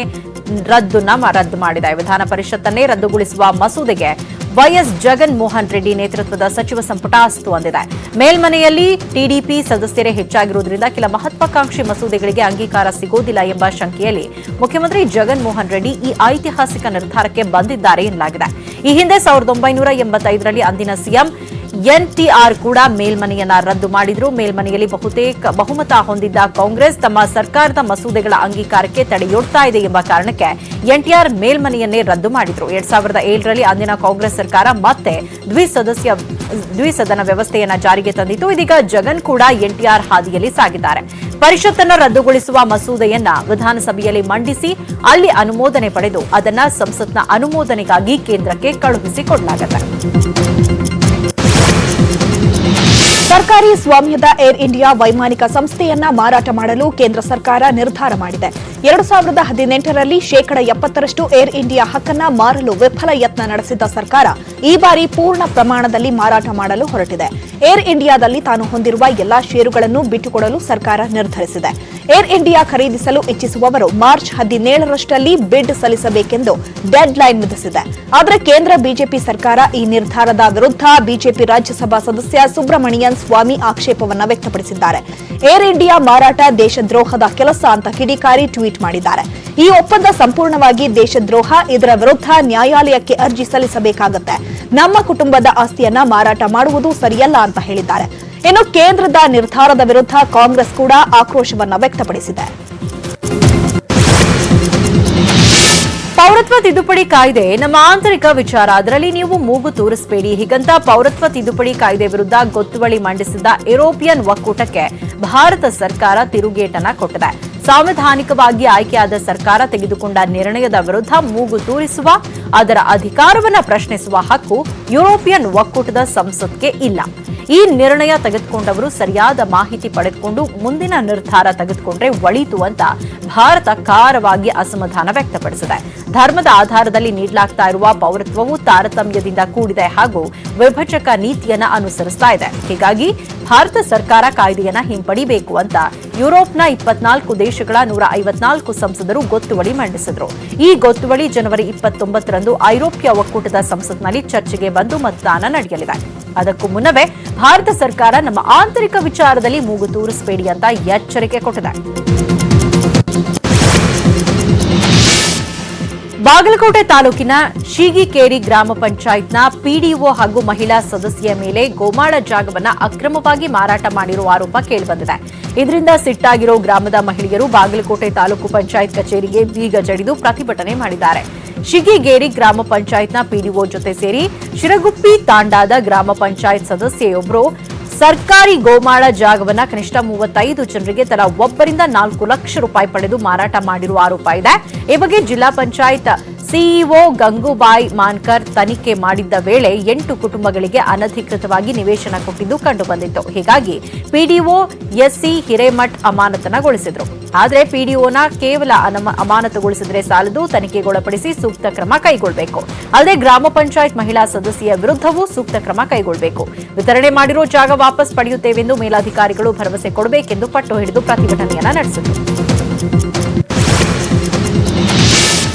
S1: ರದ್ದು ಮಾಡಿದೆ. ವಿಧಾನ ಪರಿಷತ್ತನ್ನೇ ರದ್ದುಗೊಳಿಸುವ ಮಸೂದೆಗೆ ವೈಎಸ್ ಜಗನ್ ಮೋಹನ್ ರೆಡ್ಡಿ ನೇತೃತ್ವದ ಸಚಿವ ಸಂಪುಟ ಅಸ್ತು ಅಂದಿದೆ. ಮೇಲ್ಮನೆಯಲ್ಲಿ ಟಿಡಿಪಿ ಸದಸ್ಯರೇ ಹೆಚ್ಚಾಗಿರುವುದರಿಂದ ಕೆಲ ಮಹತ್ವಾಕಾಂಕ್ಷಿ ಮಸೂದೆಗಳಿಗೆ ಅಂಗೀಕಾರ ಸಿಗೋದಿಲ್ಲ ಎಂಬ ಶಂಕೆಯಲ್ಲಿ ಮುಖ್ಯಮಂತ್ರಿ ಜಗನ್ ಮೋಹನ್ ರೆಡ್ಡಿ ಈ ಐತಿಹಾಸಿಕ ನಿರ್ಧಾರಕ್ಕೆ ಬಂದಿದ್ದಾರೆ ಎನ್ನಲಾಗಿದೆ. ಈ ಹಿಂದೆ 1985ರಲ್ಲಿ ಅಂದಿನ ಸಿಎಂ ಎನ್ಟಿಆರ್ ಕೂಡ ಮೇಲ್ಮನೆಯನ್ನ ರದ್ದು ಮಾಡಿದ್ರು. ಮೇಲ್ಮನೆಯಲ್ಲಿ ಬಹುಮತ ಹೊಂದಿದ್ದ ಕಾಂಗ್ರೆಸ್ ತಮ್ಮ ಸರ್ಕಾರದ ಮಸೂದೆಗಳ ಅಂಗೀಕಾರಕ್ಕೆ ತಡೆಯೊಡ್ತಾ ಇದೆ ಎಂಬ ಕಾರಣಕ್ಕೆ ಎನ್ಟಿಆರ್ ಮೇಲ್ಮನೆಯನ್ನೇ ರದ್ದು ಮಾಡಿದ್ರು. 2007ರಲ್ಲಿ ಅಂದಿನ ಕಾಂಗ್ರೆಸ್ ಸರ್ಕಾರ ಮತ್ತೆ ದ್ವಿಸದನ ವ್ಯವಸ್ಥೆಯನ್ನ ಜಾರಿಗೆ ತಂದಿತ್ತು. ಇದೀಗ ಜಗನ್ ಕೂಡ ಎನ್ಟಿಆರ್ ಹಾದಿಯಲ್ಲಿ ಸಾಗಿದ್ದಾರೆ. ಪರಿಷತ್ತನ್ನು ರದ್ದುಗೊಳಿಸುವ ಮಸೂದೆಯನ್ನ ವಿಧಾನಸಭೆಯಲ್ಲಿ ಮಂಡಿಸಿ ಅಲ್ಲಿ ಅನುಮೋದನೆ ಪಡೆದು ಅದನ್ನ ಸಂಸತ್ನ ಅನುಮೋದನೆಗಾಗಿ ಕೇಂದ್ರಕ್ಕೆ ಕಳುಹಿಸಿಕೊಡಲಾಗಿದೆ.
S2: ಸರ್ಕಾರಿ ಸ್ವಾಮ್ಯದ ಏರ್ ಇಂಡಿಯಾ ವೈಮಾನಿಕ ಸಂಸ್ಥೆಯನ್ನ ಮಾರಾಟ ಮಾಡಲು ಕೇಂದ್ರ ಸರ್ಕಾರ ನಿರ್ಧಾರ ಮಾಡಿದೆ. 2018ರಲ್ಲಿ 70% ಏರ್ ಇಂಡಿಯಾ ಹಕ್ಕನ್ನ ಮಾರಲು ವಿಫಲ ಯತ್ನ ನಡೆಸಿದ್ದ ಸರ್ಕಾರ ಈ ಬಾರಿ ಪೂರ್ಣ ಪ್ರಮಾಣದಲ್ಲಿ ಮಾರಾಟ ಮಾಡಲು ಹೊರಟಿದೆ. ಏರ್ ಇಂಡಿಯಾದಲ್ಲಿ ತಾನು ಹೊಂದಿರುವ ಎಲ್ಲಾ ಷೇರುಗಳನ್ನು ಬಿಟ್ಟುಕೊಡಲು ಸರ್ಕಾರ ನಿರ್ಧರಿಸಿದೆ. ಏರ್ ಇಂಡಿಯಾ ಖರೀದಿಸಲು ಇಚ್ಛಿಸುವವರು ಮಾರ್ಚ್ 17ರಷ್ಟಲ್ಲಿ ಬಿಡ್ ಸಲ್ಲಿಸಬೇಕೆಂದು ಡೆಡ್ ಲೈನ್ ವಿಧಿಸಿದೆ. ಆದರೆ ಕೇಂದ್ರ ಬಿಜೆಪಿ ಸರ್ಕಾರ ಈ ನಿರ್ಧಾರದ ವಿರುದ್ಧ ಬಿಜೆಪಿ ರಾಜ್ಯಸಭಾ ಸದಸ್ಯ ಸುಬ್ರಮಣಿಯನ್ ಸ್ವಾಮಿ ಆಕ್ಷೇಪವನ್ನ ವ್ಯಕ್ತಪಡಿಸಿದ್ದಾರೆ. ಏರ್ ಇಂಡಿಯಾ ಮಾರಾಟ ದೇಶದ್ರೋಹದ ಕೆಲಸ ಅಂತ ಕಿಡಿಕಾರಿ ಟ್ವೀಟ್ ಮಾಡಿದ್ದಾರೆ. ಈ ಒಪ್ಪಂದ ಸಂಪೂರ್ಣವಾಗಿ ದೇಶದ್ರೋಹ. ಇದರ ವಿರುದ್ಧ ನ್ಯಾಯಾಲಯಕ್ಕೆ ಅರ್ಜಿ ಸಲ್ಲಿಸಬೇಕಾಗುತ್ತೆ. ನಮ್ಮ ಕುಟುಂಬದ ಆಸ್ತಿಯನ್ನ ಮಾರಾಟ ಮಾಡುವುದು ಸರಿಯಲ್ಲ ಅಂತ ಹೇಳಿದ್ದಾರೆ. ಇನ್ನು ಕೇಂದ್ರದ ನಿರ್ಧಾರದ ವಿರುದ್ಧ ಕಾಂಗ್ರೆಸ್ ಕೂಡ ಆಕ್ರೋಶವನ್ನ ವ್ಯಕ್ತಪಡಿಸಿದೆ.
S1: ಪೌರತ್ವ ತಿದ್ದುಪಡಿ ಕಾಯ್ದೆ ನಮ್ಮ ಆಂತರಿಕ ವಿಚಾರ, ಅದರಲ್ಲಿ ನೀವು ಮೂಗು ತೂರಿಸಬೇಡಿ ಹೀಗಂತ ಪೌರತ್ವ ತಿದ್ದುಪಡಿ ಕಾಯ್ದೆ ವಿರುದ್ಧ ಗೊತ್ತುವಳಿ ಮಂಡಿಸಿದ್ದ ಯುರೋಪಿಯನ್ ಒಕ್ಕೂಟಕ್ಕೆ ಭಾರತ ಸರ್ಕಾರ ತಿರುಗೇಟನ್ನ ಕೊಟ್ಟಿದೆ. ಸಾಂವಿಧಾನಿಕವಾಗಿ ಆಯ್ಕೆಯಾದ ಸರ್ಕಾರ ತೆಗೆದುಕೊಂಡ ನಿರ್ಣಯದ ವಿರುದ್ಧ ಮೂಗು ತೂರಿಸುವ, ಅದರ ಅಧಿಕಾರವನ್ನು ಪ್ರಶ್ನಿಸುವ ಹಕ್ಕು ಯುರೋಪಿಯನ್ ಒಕ್ಕೂಟದ ಸಂಸತ್ಗೆ ಇಲ್ಲ. ಈ ನಿರ್ಣಯ ತೆಗೆದುಕೊಂಡವರು ಸರಿಯಾದ ಮಾಹಿತಿ ಪಡೆದುಕೊಂಡು ಮುಂದಿನ ನಿರ್ಧಾರ ತೆಗೆದುಕೊಂಡ್ರೆ ಒಳಿತು ಅಂತ ಭಾರತ ಖಾರವಾಗಿ ಅಸಮಾಧಾನ ವ್ಯಕ್ತಪಡಿಸಿದೆ. ಧರ್ಮದ ಆಧಾರದಲ್ಲಿ ನೀಡಲಾಗ್ತಾ ಇರುವ ಪೌರತ್ವವು ತಾರತಮ್ಯದಿಂದ ಕೂಡಿದೆ ಹಾಗೂ ವಿಭಜಕ ನೀತಿಯನ್ನ ಅನುಸರಿಸ್ತಾ ಇದೆ. ಹೀಗಾಗಿ ಭಾರತ ಸರ್ಕಾರ ಕಾಯ್ದೆಯನ್ನ ಹಿಂಪಡಿಬೇಕು ಅಂತ ಯುರೋಪ್ನ 24 ದೇಶಗಳ 154 ಸಂಸದರು ಗೊತ್ತುವಳಿ ಮಂಡಿಸಿದ್ರು. ಈ ಗೊತ್ತುವಳಿ ಜನವರಿ 29ರಂದು ಐರೋಪ್ಯ ಒಕ್ಕೂಟದ ಸಂಸತ್ನಲ್ಲಿ ಚರ್ಚೆಗೆ ಬಂದು ಮತದಾನ ನಡೆಯಲಿದೆ. ಅದಕ್ಕೂ ಮುನ್ನವೇ ಭಾರತ ಸರ್ಕಾರ ನಮ್ಮ ಆಂತರಿಕ ವಿಚಾರದಲ್ಲಿ ಮೂಗು ತೂರಿಸಬೇಡಿ ಅಂತ ಎಚ್ಚರಿಕೆ ಕೊಟ್ಟಿದೆ. ಬಾಗಲಕೋಟೆ ತಾಲೂಕಿನ ಶೀಗಿಕೇರಿ ಗ್ರಾಮ ಪಂಚಾಯತ್ನ ಪಿಡಿಒ ಹಾಗೂ ಮಹಿಳಾ ಸದಸ್ಯೆಯ ಮೇಲೆ ಗೋಮಾಳ ಜಾಗವನ್ನು ಅಕ್ರಮವಾಗಿ ಮಾರಾಟ ಮಾಡಿರುವ ಆರೋಪ ಕೇಳಿಬಂದಿದೆ. ಇದರಿಂದ ಸಿಟ್ಟಾಗಿರೋ ಗ್ರಾಮದ ಮಹಿಳೆಯರು ಬಾಗಲಕೋಟೆ ತಾಲೂಕು ಪಂಚಾಯತ್ ಕಚೇರಿಗೆ ಬೀಗ ಜಡಿದು ಪ್ರತಿಭಟನೆ ಮಾಡಿದ್ದಾರೆ. ಶಿಗಿಗೇರಿ ಗ್ರಾಮ ಪಂಚಾಯತ್ನ ಪಿಡಿಒ ಜೊತೆ ಸೇರಿ ಶಿರಗುಪ್ಪಿ ತಾಂಡಾದ ಗ್ರಾಮ ಪಂಚಾಯತ್ ಸದಸ್ಯೆಯೊಬ್ಬರು ಸರ್ಕಾರಿ ಗೋಮಾಳ ಜಾಗವನ್ನ ಕನಿಷ್ಠ 35 ಜನರಿಗೆ ತಲಾ ಒಬ್ಬರಿಂದ 4 ಲಕ್ಷ ರೂಪಾಯಿ ಪಡೆದು ಮಾರಾಟ ಮಾಡಿರುವ ಆರೋಪ ಇದೆ. ಈ ಬಗ್ಗೆ ಜಿಲ್ಲಾ ಪಂಚಾಯತ್ ಸಿಇಒ ಗಂಗೂಬಾಯಿ ಮಾನ್ಕರ್ ತನಿಖೆ ಮಾಡಿದ್ದ ವೇಳೆ 8 ಕುಟುಂಬಗಳಿಗೆ ಅನಧಿಕೃತವಾಗಿ ನಿವೇಶನ ಕೊಟ್ಟಿದ್ದು ಕಂಡುಬಂದಿತ್ತು. ಹೀಗಾಗಿ ಪಿಡಿಒ ಎಸ್ಸಿ ಹಿರೇಮಠ್ ಅಮಾನತನಗೊಳಿಸಿದ್ರು. ಆದರೆ ಪಿಡಿಒನ ಕೇವಲ ಅಮಾನತುಗೊಳಿಸಿದ್ರೆ ಸಾಲದು, ತನಿಖೆಗೊಳಪಡಿಸಿ ಸೂಕ್ತ ಕ್ರಮ ಕೈಗೊಳ್ಳಬೇಕು. ಅಲ್ಲದೆ ಗ್ರಾಮ ಪಂಚಾಯತ್ ಮಹಿಳಾ ಸದಸ್ಯೆಯ ವಿರುದ್ಧವೂ ಸೂಕ್ತ ಕ್ರಮ ಕೈಗೊಳ್ಳಬೇಕು. ವಿತರಣೆ ಮಾಡಿರೋ ಜಾಗ ವಾಪಸ್ ಪಡೆಯುತ್ತೇವೆಂದು ಮೇಲಾಧಿಕಾರಿಗಳು ಭರವಸೆ ಕೊಡಬೇಕೆಂದು ಪಟ್ಟು ಹಿಡಿದು ಪ್ರತಿಭಟನೆಯನ್ನ ನಡೆಸಿದರು.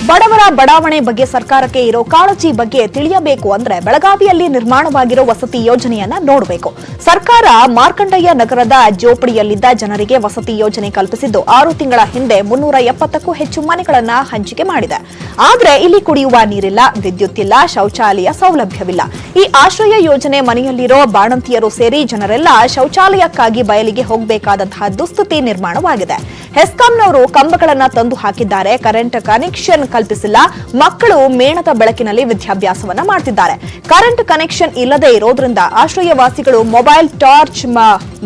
S2: ಬಡವರ ಬಡಾವಣೆ ಬಗ್ಗೆ ಸರ್ಕಾರಕ್ಕೆ ಇರೋ ಕಾಳಜಿ ಬಗ್ಗೆ ತಿಳಿಯಬೇಕು ಅಂದ್ರೆ ಬೆಳಗಾವಿಯಲ್ಲಿ ನಿರ್ಮಾಣವಾಗಿರೋ ವಸತಿ ಯೋಜನೆಯನ್ನ ನೋಡಬೇಕು. ಸರ್ಕಾರ ಮಾರ್ಕಂಡಯ್ಯ ನಗರದ ಜೋಪಡಿಯಲ್ಲಿದ್ದ ಜನರಿಗೆ ವಸತಿ ಯೋಜನೆ ಕಲ್ಪಿಸಿದ್ದು 6 ತಿಂಗಳ ಹಿಂದೆ 370ಕ್ಕೂ ಹೆಚ್ಚು ಮನೆಗಳನ್ನ ಹಂಚಿಕೆ ಮಾಡಿದೆ. ಆದ್ರೆ ಇಲ್ಲಿ ಕುಡಿಯುವ ನೀರಿಲ್ಲ, ವಿದ್ಯುತ್ ಇಲ್ಲ, ಶೌಚಾಲಯ ಸೌಲಭ್ಯವಿಲ್ಲ. ಈ ಆಶ್ರಯ ಯೋಜನೆ ಮನೆಯಲ್ಲಿರೋ ಬಾಣಂತಿಯರು ಸೇರಿ ಜನರೆಲ್ಲ ಶೌಚಾಲಯಕ್ಕಾಗಿ ಬಯಲಿಗೆ ಹೋಗಬೇಕಾದಂತಹ ದುಸ್ಥಿತಿ ನಿರ್ಮಾಣವಾಗಿದೆ. ಹೆಸ್ಕಾಂನವರು ಕಂಬಗಳನ್ನ ತಂದು ಹಾಕಿದ್ದಾರೆ, ಕರೆಂಟ್ ಕನೆಕ್ಷನ್ ಕಲ್ಪಿಸಿಲ್ಲ. ಮಕ್ಕಳು ಮೇಣದ ಬೆಳಕಿನಲ್ಲಿ ವಿದ್ಯಾಭ್ಯಾಸವನ್ನ ಮಾಡ್ತಿದ್ದಾರೆ. ಕರೆಂಟ್ ಕನೆಕ್ಷನ್ ಇಲ್ಲದೆ ಇರೋದ್ರಿಂದ ಆಶ್ರಯವಾಸಿಗಳು ಮೊಬೈಲ್ ಟಾರ್ಚ್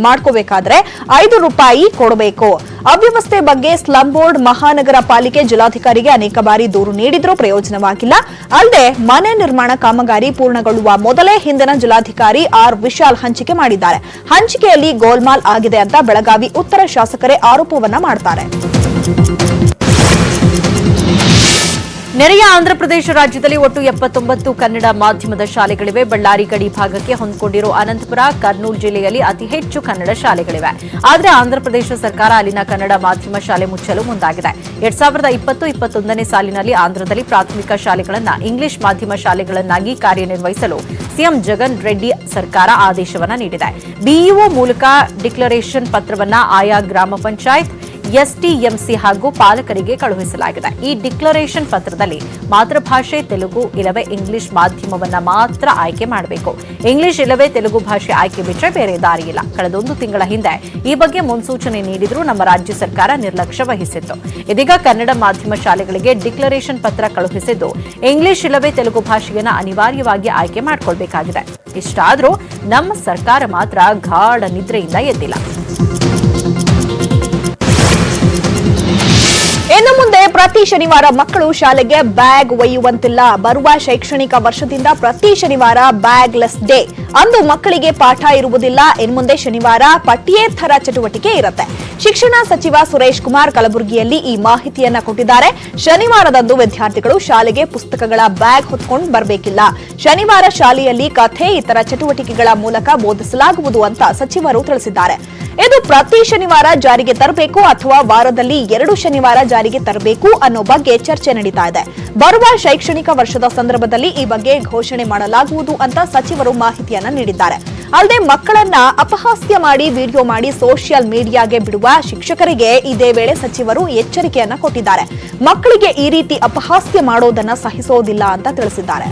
S2: ಮಾಡ್ಕೋಬೇಕಾದ್ರೆ 5 ರೂಪಾಯಿ ಕೊಡಬೇಕು. ಅವ್ಯವಸ್ಥೆ ಬಗ್ಗೆ ಸ್ಲಂ ಬೋರ್ಡ್, ಮಹಾನಗರ ಪಾಲಿಕೆ, ಜಿಲ್ಲಾಧಿಕಾರಿಗೆ ಅನೇಕ ಬಾರಿ ದೂರು ನೀಡಿದ್ರೂ ಪ್ರಯೋಜನವಾಗಿಲ್ಲ. ಅಲ್ಲದೆ ಮನೆ ನಿರ್ಮಾಣ ಕಾಮಗಾರಿ ಪೂರ್ಣಗೊಳ್ಳುವ ಮೊದಲೇ ಹಿಂದಿನ ಜಿಲ್ಲಾಧಿಕಾರಿ ಆರ್ ವಿಶಾಲ್ ಹಂಚಿಕೆ ಮಾಡಿದ್ದಾರೆ. ಹಂಚಿಕೆಯಲ್ಲಿ ಗೋಲ್ಮಾಲ್ ಆಗಿದೆ ಅಂತ ಬೆಳಗಾವಿ ಉತ್ತರ ಶಾಸಕರೇ ಆರೋಪವನ್ನ ಮಾಡ್ತಾರೆ.
S1: ನೆರೆಯ ಆಂಧ್ರಪ್ರದೇಶ ರಾಜ್ಯದಲ್ಲಿ ಒಟ್ಟು 79 ಕನ್ನಡ ಮಾಧ್ಯಮದ ಶಾಲೆಗಳಿವೆ. ಬಳ್ಳಾರಿ ಗಡಿ ಭಾಗಕ್ಕೆ ಹೊಂದಿಕೊಂಡಿರೋ ಅನಂತಪುರ, ಕರ್ನೂಲು ಜಿಲ್ಲೆಯಲ್ಲಿ ಅತಿ ಹೆಚ್ಚು ಕನ್ನಡ ಶಾಲೆಗಳಿವೆ. ಆದರೆ ಆಂಧ್ರಪ್ರದೇಶ ಸರ್ಕಾರ ಅಲ್ಲಿನ ಕನ್ನಡ ಮಾಧ್ಯಮ ಶಾಲೆ ಮುಚ್ಚಲು ಮುಂದಾಗಿದೆ. 2020-21ನೇ ಸಾಲಿನಲ್ಲಿ ಆಂಧ್ರದಲ್ಲಿ ಪ್ರಾಥಮಿಕ ಶಾಲೆಗಳನ್ನು ಇಂಗ್ಲಿಷ್ ಮಾಧ್ಯಮ ಶಾಲೆಗಳನ್ನಾಗಿ ಕಾರ್ಯನಿರ್ವಹಿಸಲು ಸಿಎಂ ಜಗನ್ ರೆಡ್ಡಿ ಸರ್ಕಾರ ಆದೇಶವನ್ನು ನೀಡಿದೆ. ಬಿಇಒ ಮೂಲಕ ಡಿಕ್ಲರೇಷನ್ ಪತ್ರವನ್ನು ಆಯಾ ಗ್ರಾಮ ಪಂಚಾಯತ್, ಎಸ್ಟಿಎಂಸಿ ಹಾಗೂ ಪಾಲಕರಿಗೆ ಕಳುಹಿಸಲಾಗಿದೆ. ಈ ಡಿಕ್ಲರೇಷನ್ ಪತ್ರದಲ್ಲಿ ಮಾತೃಭಾಷೆ ತೆಲುಗು ಇಲ್ಲವೇ ಇಂಗ್ಲಿಷ್ ಮಾಧ್ಯಮವನ್ನ ಮಾತ್ರ ಆಯ್ಕೆ ಮಾಡಬೇಕು. ಇಂಗ್ಲಿಷ್ ಇಲ್ಲವೇ ತೆಲುಗು ಭಾಷೆ ಆಯ್ಕೆ ಬಿಟ್ಟರೆ ಬೇರೆ ದಾರಿಯಿಲ್ಲ. ಕಳೆದೊಂದು ತಿಂಗಳ ಹಿಂದೆ ಈ ಬಗ್ಗೆ ಮುನ್ಸೂಚನೆ ನೀಡಿದರೂ ನಮ್ಮ ರಾಜ್ಯ ಸರ್ಕಾರ ನಿರ್ಲಕ್ಷ್ಯ ವಹಿಸಿತ್ತು. ಇದೀಗ ಕನ್ನಡ ಮಾಧ್ಯಮ ಶಾಲೆಗಳಿಗೆ ಡಿಕ್ಲರೇಷನ್ ಪತ್ರ ಕಳುಹಿಸಿದ್ದು ಇಂಗ್ಲಿಷ್ ಇಲ್ಲವೇ ತೆಲುಗು ಭಾಷೆಯನ್ನು ಅನಿವಾರ್ಯವಾಗಿ ಆಯ್ಕೆ ಮಾಡಿಕೊಳ್ಬೇಕಾಗಿದೆ. ಇಷ್ಟಾದರೂ ನಮ್ಮ ಸರ್ಕಾರ ಮಾತ್ರ ಗಾಢ ನಿದ್ರೆಯಿಂದ ಎದ್ದಿಲ್ಲ.
S2: ಇನ್ನು ಮುಂದೆ ಪ್ರತಿ ಶನಿವಾರ ಮಕ್ಕಳು ಶಾಲೆಗೆ ಬ್ಯಾಗ್ ಒಯ್ಯುವಂತಿಲ್ಲ. ಬರುವ ಶೈಕ್ಷಣಿಕ ವರ್ಷದಿಂದ ಪ್ರತಿ ಶನಿವಾರ ಬ್ಯಾಗ್ಲೆಸ್ ಡೇ. ಅಂದು ಮಕ್ಕಳಿಗೆ ಪಾಠ ಇರುವುದಿಲ್ಲ. ಇನ್ನು ಮುಂದೆ ಶನಿವಾರ ಪಠ್ಯೇತರ ಚಟುವಟಿಕೆ ಇರುತ್ತೆ. ಶಿಕ್ಷಣ ಸಚಿವ ಸುರೇಶ್ ಕುಮಾರ್ ಕಲಬುರಗಿಯಲ್ಲಿ ಈ ಮಾಹಿತಿಯನ್ನ ಕೊಟ್ಟಿದ್ದಾರೆ. ಶನಿವಾರದಂದು ವಿದ್ಯಾರ್ಥಿಗಳು ಶಾಲೆಗೆ ಪುಸ್ತಕಗಳ ಬ್ಯಾಗ್ ಹೊತ್ಕೊಂಡು ಬರಬೇಕಿಲ್ಲ. ಶನಿವಾರ ಶಾಲೆಯಲ್ಲಿ ಕಥೆ ಇತರ ಚಟುವಟಿಕೆಗಳ ಮೂಲಕ ಬೋಧಿಸಲಾಗುವುದು ಅಂತ ಸಚಿವರು ತಿಳಿಸಿದ್ದಾರೆ. ಇದು ಪ್ರತಿ ಶನಿವಾರ ಜಾರಿಗೆ ತರಬೇಕು ಅಥವಾ ವಾರದಲ್ಲಿ 2 ಶನಿವಾರ ಜಾರಿಗೆ ತರಬೇಕು ಅನ್ನೋ ಬಗ್ಗೆ ಚರ್ಚೆ ನಡೀತಾ ಇದೆ. ಬರುವ ಶೈಕ್ಷಣಿಕ ವರ್ಷದ ಸಂದರ್ಭದಲ್ಲಿ ಈ ಬಗ್ಗೆ ಘೋಷಣೆ ಮಾಡಲಾಗುವುದು ಅಂತ ಸಚಿವರು ಮಾಹಿತಿಯನ್ನ ನೀಡಿದ್ದಾರೆ. ಅಲ್ಲದೆ ಮಕ್ಕಳನ್ನ ಅಪಹಾಸ್ಯ ಮಾಡಿ ವಿಡಿಯೋ ಮಾಡಿ ಸೋಷಿಯಲ್ ಮೀಡಿಯಾಗೆ ಬಿಡುವ ಶಿಕ್ಷಕರಿಗೆ ಇದೇ ವೇಳೆ ಸಚಿವರು ಎಚ್ಚರಿಕೆಯನ್ನ ಕೊಟ್ಟಿದ್ದಾರೆ. ಮಕ್ಕಳಿಗೆ ಈ ರೀತಿ ಅಪಹಾಸ್ಯ ಮಾಡೋದನ್ನ ಸಹಿಸೋದಿಲ್ಲ ಅಂತ ತಿಳಿಸಿದ್ದಾರೆ.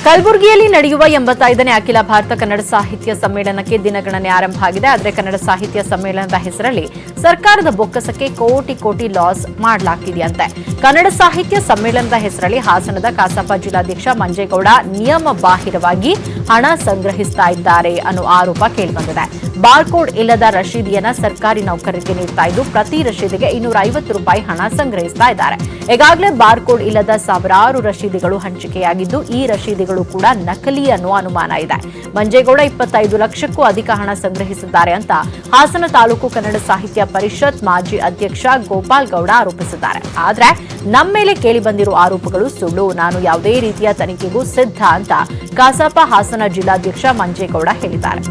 S1: ಕಲಬುರಗಿಯಲ್ಲಿ ನಡೆಯುವ 85ನೇ ಅಖಿಲ ಭಾರತ ಕನ್ನಡ ಸಾಹಿತ್ಯ ಸಮ್ಮೇಳನಕ್ಕೆ ದಿನಗಣನೆ ಆರಂಭ ಆಗಿದೆ. ಆದರೆ ಕನ್ನಡ ಸಾಹಿತ್ಯ ಸಮ್ಮೇಳನದ ಹೆಸರಲ್ಲಿ ಸರ್ಕಾರದ ಬೊಕ್ಕಸಕ್ಕೆ ಕೋಟಿ ಲಾಸ್ ಮಾಡಲಾಗ್ತಿದೆಯಂತೆ. ಕನ್ನಡ ಸಾಹಿತ್ಯ ಸಮ್ಮೇಳನದ ಹೆಸರಲ್ಲಿ ಹಾಸನದ ಕಸಾಪ ಜಿಲ್ಲಾಧ್ಯಕ್ಷ ಮಂಜೇಗೌಡ ನಿಯಮ ಬಾಹಿರವಾಗಿ ಹಣ ಸಂಗ್ರಹಿಸ್ತಾ ಇದ್ದಾರೆ ಅನ್ನೋ ಆರೋಪ ಕೇಳಿಬಂದಿದೆ. ಬಾರ್ಕೋಡ್ ಇಲ್ಲದ ರಶೀದಿಯನ್ನ ಸರ್ಕಾರಿ ನೌಕರರಿಗೆ ನೀಡ್ತಾ ಇದ್ದು ಪ್ರತಿ ರಶೀದಿಗೆ ₹250 ಹಣ ಸಂಗ್ರಹಿಸ್ತಾ ಇದ್ದಾರೆ. ಈಗಾಗಲೇ ಬಾರ್ಕೋಡ್ ಇಲ್ಲದ ಸಾವಿರಾರು ರಶೀದಿಗಳು ಹಂಚಿಕೆಯಾಗಿದ್ದು ಈ ರಶೀದಿಗಳು ಕೂಡ ನಕಲಿ ಅನ್ನೋ ಅನುಮಾನ ಇದೆ. ಮಂಜೇಗೌಡ 25 ಲಕ್ಷಕ್ಕೂ ಅಧಿಕ ಹಣ ಸಂಗ್ರಹಿಸಿದ್ದಾರೆ ಅಂತ ಹಾಸನ ತಾಲೂಕು ಕನ್ನಡ ಸಾಹಿತ್ಯ ಪರಿಷತ್ ಮಾಜಿ ಅಧ್ಯಕ್ಷ ಗೋಪಾಲ್ ಗೌಡ ಆರೋಪಿಸಿದ್ದಾರೆ. ಆದ್ರೆ ನಮ್ಮ ಮೇಲೆ ಕೇಳಿಬಂದಿರುವ ಆರೋಪಗಳು ಸುಳ್ಳು. ನಾನು ಯಾವುದೇ ರೀತಿಯ ತನಿಖೆಗೂ ಸಿದ್ಧ ಅಂತ ಕಸಾಪ ಹಾಸನ ಜಿಲ್ಲಾಧ್ಯಕ್ಷ ಮಂಜೇಗೌಡ ಹೇಳಿದ್ದಾರೆ.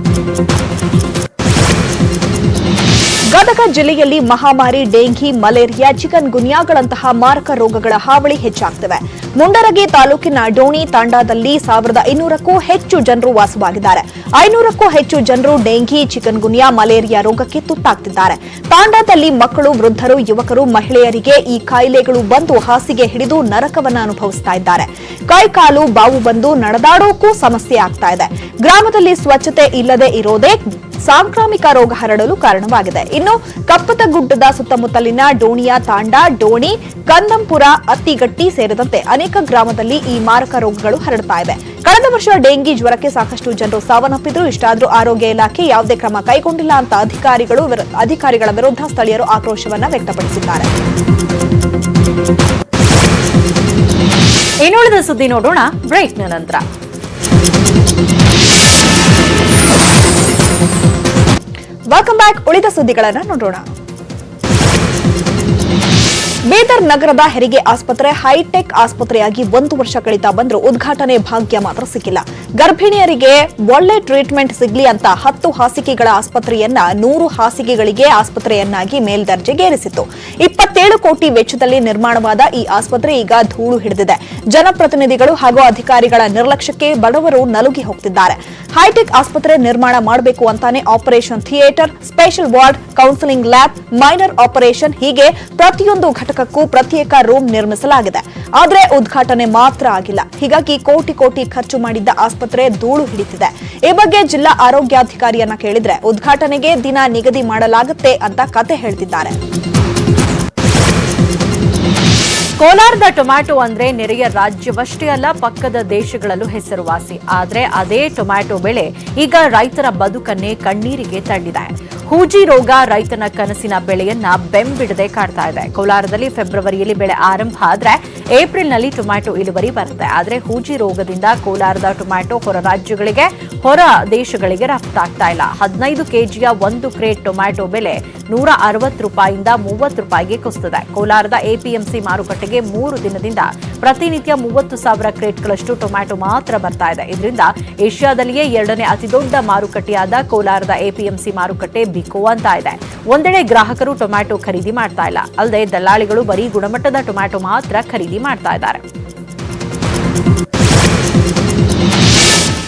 S2: ಗದಗ ಜಿಲ್ಲೆಯಲ್ಲಿ ಮಹಾಮಾರಿ ಡೆಂಘಿ, ಮಲೇರಿಯಾ, ಚಿಕನ್ ಗುನ್ಯಾಗಳಂತಹ ಮಾರಕ ರೋಗಗಳ ಹಾವಳಿ ಹೆಚ್ಚಾಗ್ತಿವೆ. ಮುಂಡರಗಿ ತಾಲೂಕಿನ ಡೋಣಿ ತಾಂಡಾದಲ್ಲಿ 1500ಕ್ಕೂ ಹೆಚ್ಚು ಜನರು ವಾಸವಾಗಿದ್ದಾರೆ. 500ಕ್ಕೂ ಹೆಚ್ಚು ಜನರು ಡೆಂಘಿ, ಚಿಕನ್ ಗುನ್ಯಾ, ಮಲೇರಿಯಾ ರೋಗಕ್ಕೆ ತುತ್ತಾಗ್ತಿದ್ದಾರೆ. ತಾಂಡಾದಲ್ಲಿ ಮಕ್ಕಳು, ವೃದ್ಧರು, ಯುವಕರು, ಮಹಿಳೆಯರಿಗೆ ಈ ಕಾಯಿಲೆಗಳು ಬಂದು ಹಾಸಿಗೆ ಹಿಡಿದು ನರಕವನ್ನ ಅನುಭವಿಸ್ತಾ ಇದ್ದಾರೆ. ಕೈಕಾಲು ಬಾವು ಬಂದು ನಡೆದಾಡೋಕ್ಕೂ ಸಮಸ್ಯೆ ಆಗ್ತಾ ಇದೆ. ಗ್ರಾಮದಲ್ಲಿ ಸ್ವಚ್ಛತೆ ಇಲ್ಲದೆ ಇರೋದೇ ಸಾಂಕ್ರಾಮಿಕ ರೋಗ ಹರಡಲು ಕಾರಣವಾಗಿದೆ. ಇನ್ನು ಕಪ್ಪತಗುಡ್ಡದ ಸುತ್ತಮುತ್ತಲಿನ ಡೋಣಿಯ ತಾಂಡಾ, ಡೋಣಿ, ಕಂದಂಪುರ, ಅತ್ತಿಗಟ್ಟಿ ಸೇರಿದಂತೆ ಅನೇಕ ಗ್ರಾಮದಲ್ಲಿ ಈ ಮಾರಕ ರೋಗಗಳು ಹರಡ್ತಾ ಇವೆ. ಕಳೆದ ವರ್ಷ ಡೆಂಗಿ ಜ್ವರಕ್ಕೆ ಸಾಕಷ್ಟು ಜನರು ಸಾವನ್ನಪ್ಪಿದ್ರು. ಇಷ್ಟಾದರೂ ಆರೋಗ್ಯ ಇಲಾಖೆ ಯಾವುದೇ ಕ್ರಮ ಕೈಗೊಂಡಿಲ್ಲ ಅಂತ ಅಧಿಕಾರಿಗಳ ವಿರುದ್ಧ ಸ್ಥಳೀಯರು ಆಕ್ರೋಶವನ್ನ ವ್ಯಕ್ತಪಡಿಸಿದ್ದಾರೆ.
S1: ಇನ್ನುಳಿದ ಸುದ್ದಿ ನೋಡೋಣ ಬ್ರೇಕ್ನ ನಂತರ.
S2: Welcome back. ಉಳಿದ ಸುದ್ದಿಗಳನ್ನು ನೋಡೋಣ. ಬೀದರ್ ನಗರದ ಹೆರಿಗೆ ಆಸ್ಪತ್ರೆ ಹೈಟೆಕ್ ಆಸ್ಪತ್ರೆಯಾಗಿ 1 ವರ್ಷ ಕಳೀತಾ ಬಂದರೂ ಉದ್ಘಾಟನೆ ಭಾಗ್ಯ ಮಾತ್ರ ಸಿಕ್ಕಿಲ್ಲ. ಗರ್ಭಿಣಿಯರಿಗೆ ಒಳ್ಳೆ ಟ್ರೀಟ್ಮೆಂಟ್ ಸಿಗ್ಲಿ ಅಂತ 10 ಹಾಸಿಗೆಗಳ ಆಸ್ಪತ್ರೆಯನ್ನ 100 ಹಾಸಿಗೆಗಳಿಗೆ ಆಸ್ಪತ್ರೆಯನ್ನಾಗಿ ಮೇಲ್ದರ್ಜೆಗೇರಿಸಿತ್ತು. 27 ಕೋಟಿ ವೆಚ್ಚದಲ್ಲಿ ನಿರ್ಮಾಣವಾದ ಈ ಆಸ್ಪತ್ರೆ ಈಗ ಧೂಳು ಹಿಡಿದಿದೆ. ಜನಪ್ರತಿನಿಧಿಗಳು ಹಾಗೂ ಅಧಿಕಾರಿಗಳ ನಿರ್ಲಕ್ಷ್ಯಕ್ಕೆ ಬಡವರು ನಲುಗಿ ಹೋಗ್ತಿದ್ದಾರೆ. ಹೈಟೆಕ್ ಆಸ್ಪತ್ರೆ ನಿರ್ಮಾಣ ಮಾಡಬೇಕು ಅಂತಾನೆ operation theatre, special ward, counselling lab, minor operation ಹೀಗೆ ಪ್ರತಿಯೊಂದು ಘಟಕಕ್ಕೂ ಪ್ರತ್ಯೇಕ ರೂಮ್ ನಿರ್ಮಿಸಲಾಗಿದೆ. ಆದರೆ ಉದ್ಘಾಟನೆ ಮಾತ್ರ ಆಗಿಲ್ಲ. ಹೀಗಾಗಿ ಕೋಟಿ ಖರ್ಚು ಮಾಡಿದ್ದ ಆಸ್ಪತ್ರೆ ಧೂಳು ಹಿಡಿತಿದೆ. ಈ ಬಗ್ಗೆ ಜಿಲ್ಲಾ ಆರೋಗ್ಯಾಧಿಕಾರಿಯನ್ನ ಕೇಳಿದ್ರೆ ಉದ್ಘಾಟನೆಗೆ ದಿನ ನಿಗದಿ ಮಾಡಲಾಗುತ್ತೆ ಅಂತ ಕತೆ ಹೇಳ್ತಿದ್ದಾರೆ.
S1: ಕೋಲಾರದ ಟೊಮ್ಯಾಟೊ ಅಂದ್ರೆ ನೆರೆಯ ರಾಜ್ಯವಷ್ಟೇ ಅಲ್ಲ, ಪಕ್ಕದ ದೇಶಗಳಲ್ಲೂ ಹೆಸರುವಾಸಿ. ಆದರೆ ಅದೇ ಟೊಮ್ಯಾಟೊ ಬೆಳೆ ಈಗ ರೈತರ ಬದುಕನ್ನೇ ಕಣ್ಣೀರಿಗೆ ತಳ್ಳಿದೆ. ಹೂಜಿ ರೋಗ ರೈತನ ಕನಸಿನ ಬೆಳೆಯನ್ನ ಬೆಂಬಿಡದೆ ಕಾಡ್ತಾ ಇದೆ. ಕೋಲಾರದಲ್ಲಿ ಫೆಬ್ರವರಿಯಲ್ಲಿ ಬೆಳೆ ಆರಂಭ ಆದ್ರೆ ಏಪ್ರಿಲ್ನಲ್ಲಿ ಟೊಮ್ಯಾಟೊ ಇಳುವರಿ ಬರುತ್ತೆ. ಆದರೆ ಹೂಜಿ ರೋಗದಿಂದ ಕೋಲಾರದ ಟೊಮ್ಯಾಟೊ ಹೊರ ರಾಜ್ಯಗಳಿಗೆ ಹೊರ ದೇಶಗಳಿಗೆ ರಫ್ತಾಗ್ತಾ ಇಲ್ಲ. 15 ಕೆಜಿಯ 1 ಕ್ರೇಟ್ ಟೊಮ್ಯಾಟೊ ಬೆಲೆ ₹160 30 ರೂಪಾಯಿಗೆ ಕುಸಿದಿದೆ. ಕೋಲಾರದ ಎಪಿಎಂಸಿ ಮಾರುಕಟ್ಟೆಗೆ 3 ದಿನದಿಂದ ಪ್ರತಿನಿತ್ಯ 30,000 ಕ್ರೇಟ್ಗಳಷ್ಟು ಟೊಮ್ಯಾಟೊ ಮಾತ್ರ ಬರ್ತಾ ಇದೆ. ಇದರಿಂದ ಏಷ್ಯಾದಲ್ಲಿಯೇ 2ನೇ ಅತಿದೊಡ್ಡ ಮಾರುಕಟ್ಟೆಯಾದ ಕೋಲಾರದ ಎಪಿಎಂಸಿ ಮಾರುಕಟ್ಟೆ ಬಿಕೋ ಅಂತ ಇದೆ. ಒಂದೆಡೆ ಗ್ರಾಹಕರು ಟೊಮ್ಯಾಟೊ ಖರೀದಿ ಮಾಡ್ತಾ ಇಲ್ಲ, ಅಲ್ಲದೆ ದಲ್ಲಾಳಿಗಳು ಬರೀ ಗುಣಮಟ್ಟದ ಟೊಮ್ಯಾಟೊ ಮಾತ್ರ ಖರೀದಿ ಮಾಡ್ತಾ ಇದ್ದಾರೆ.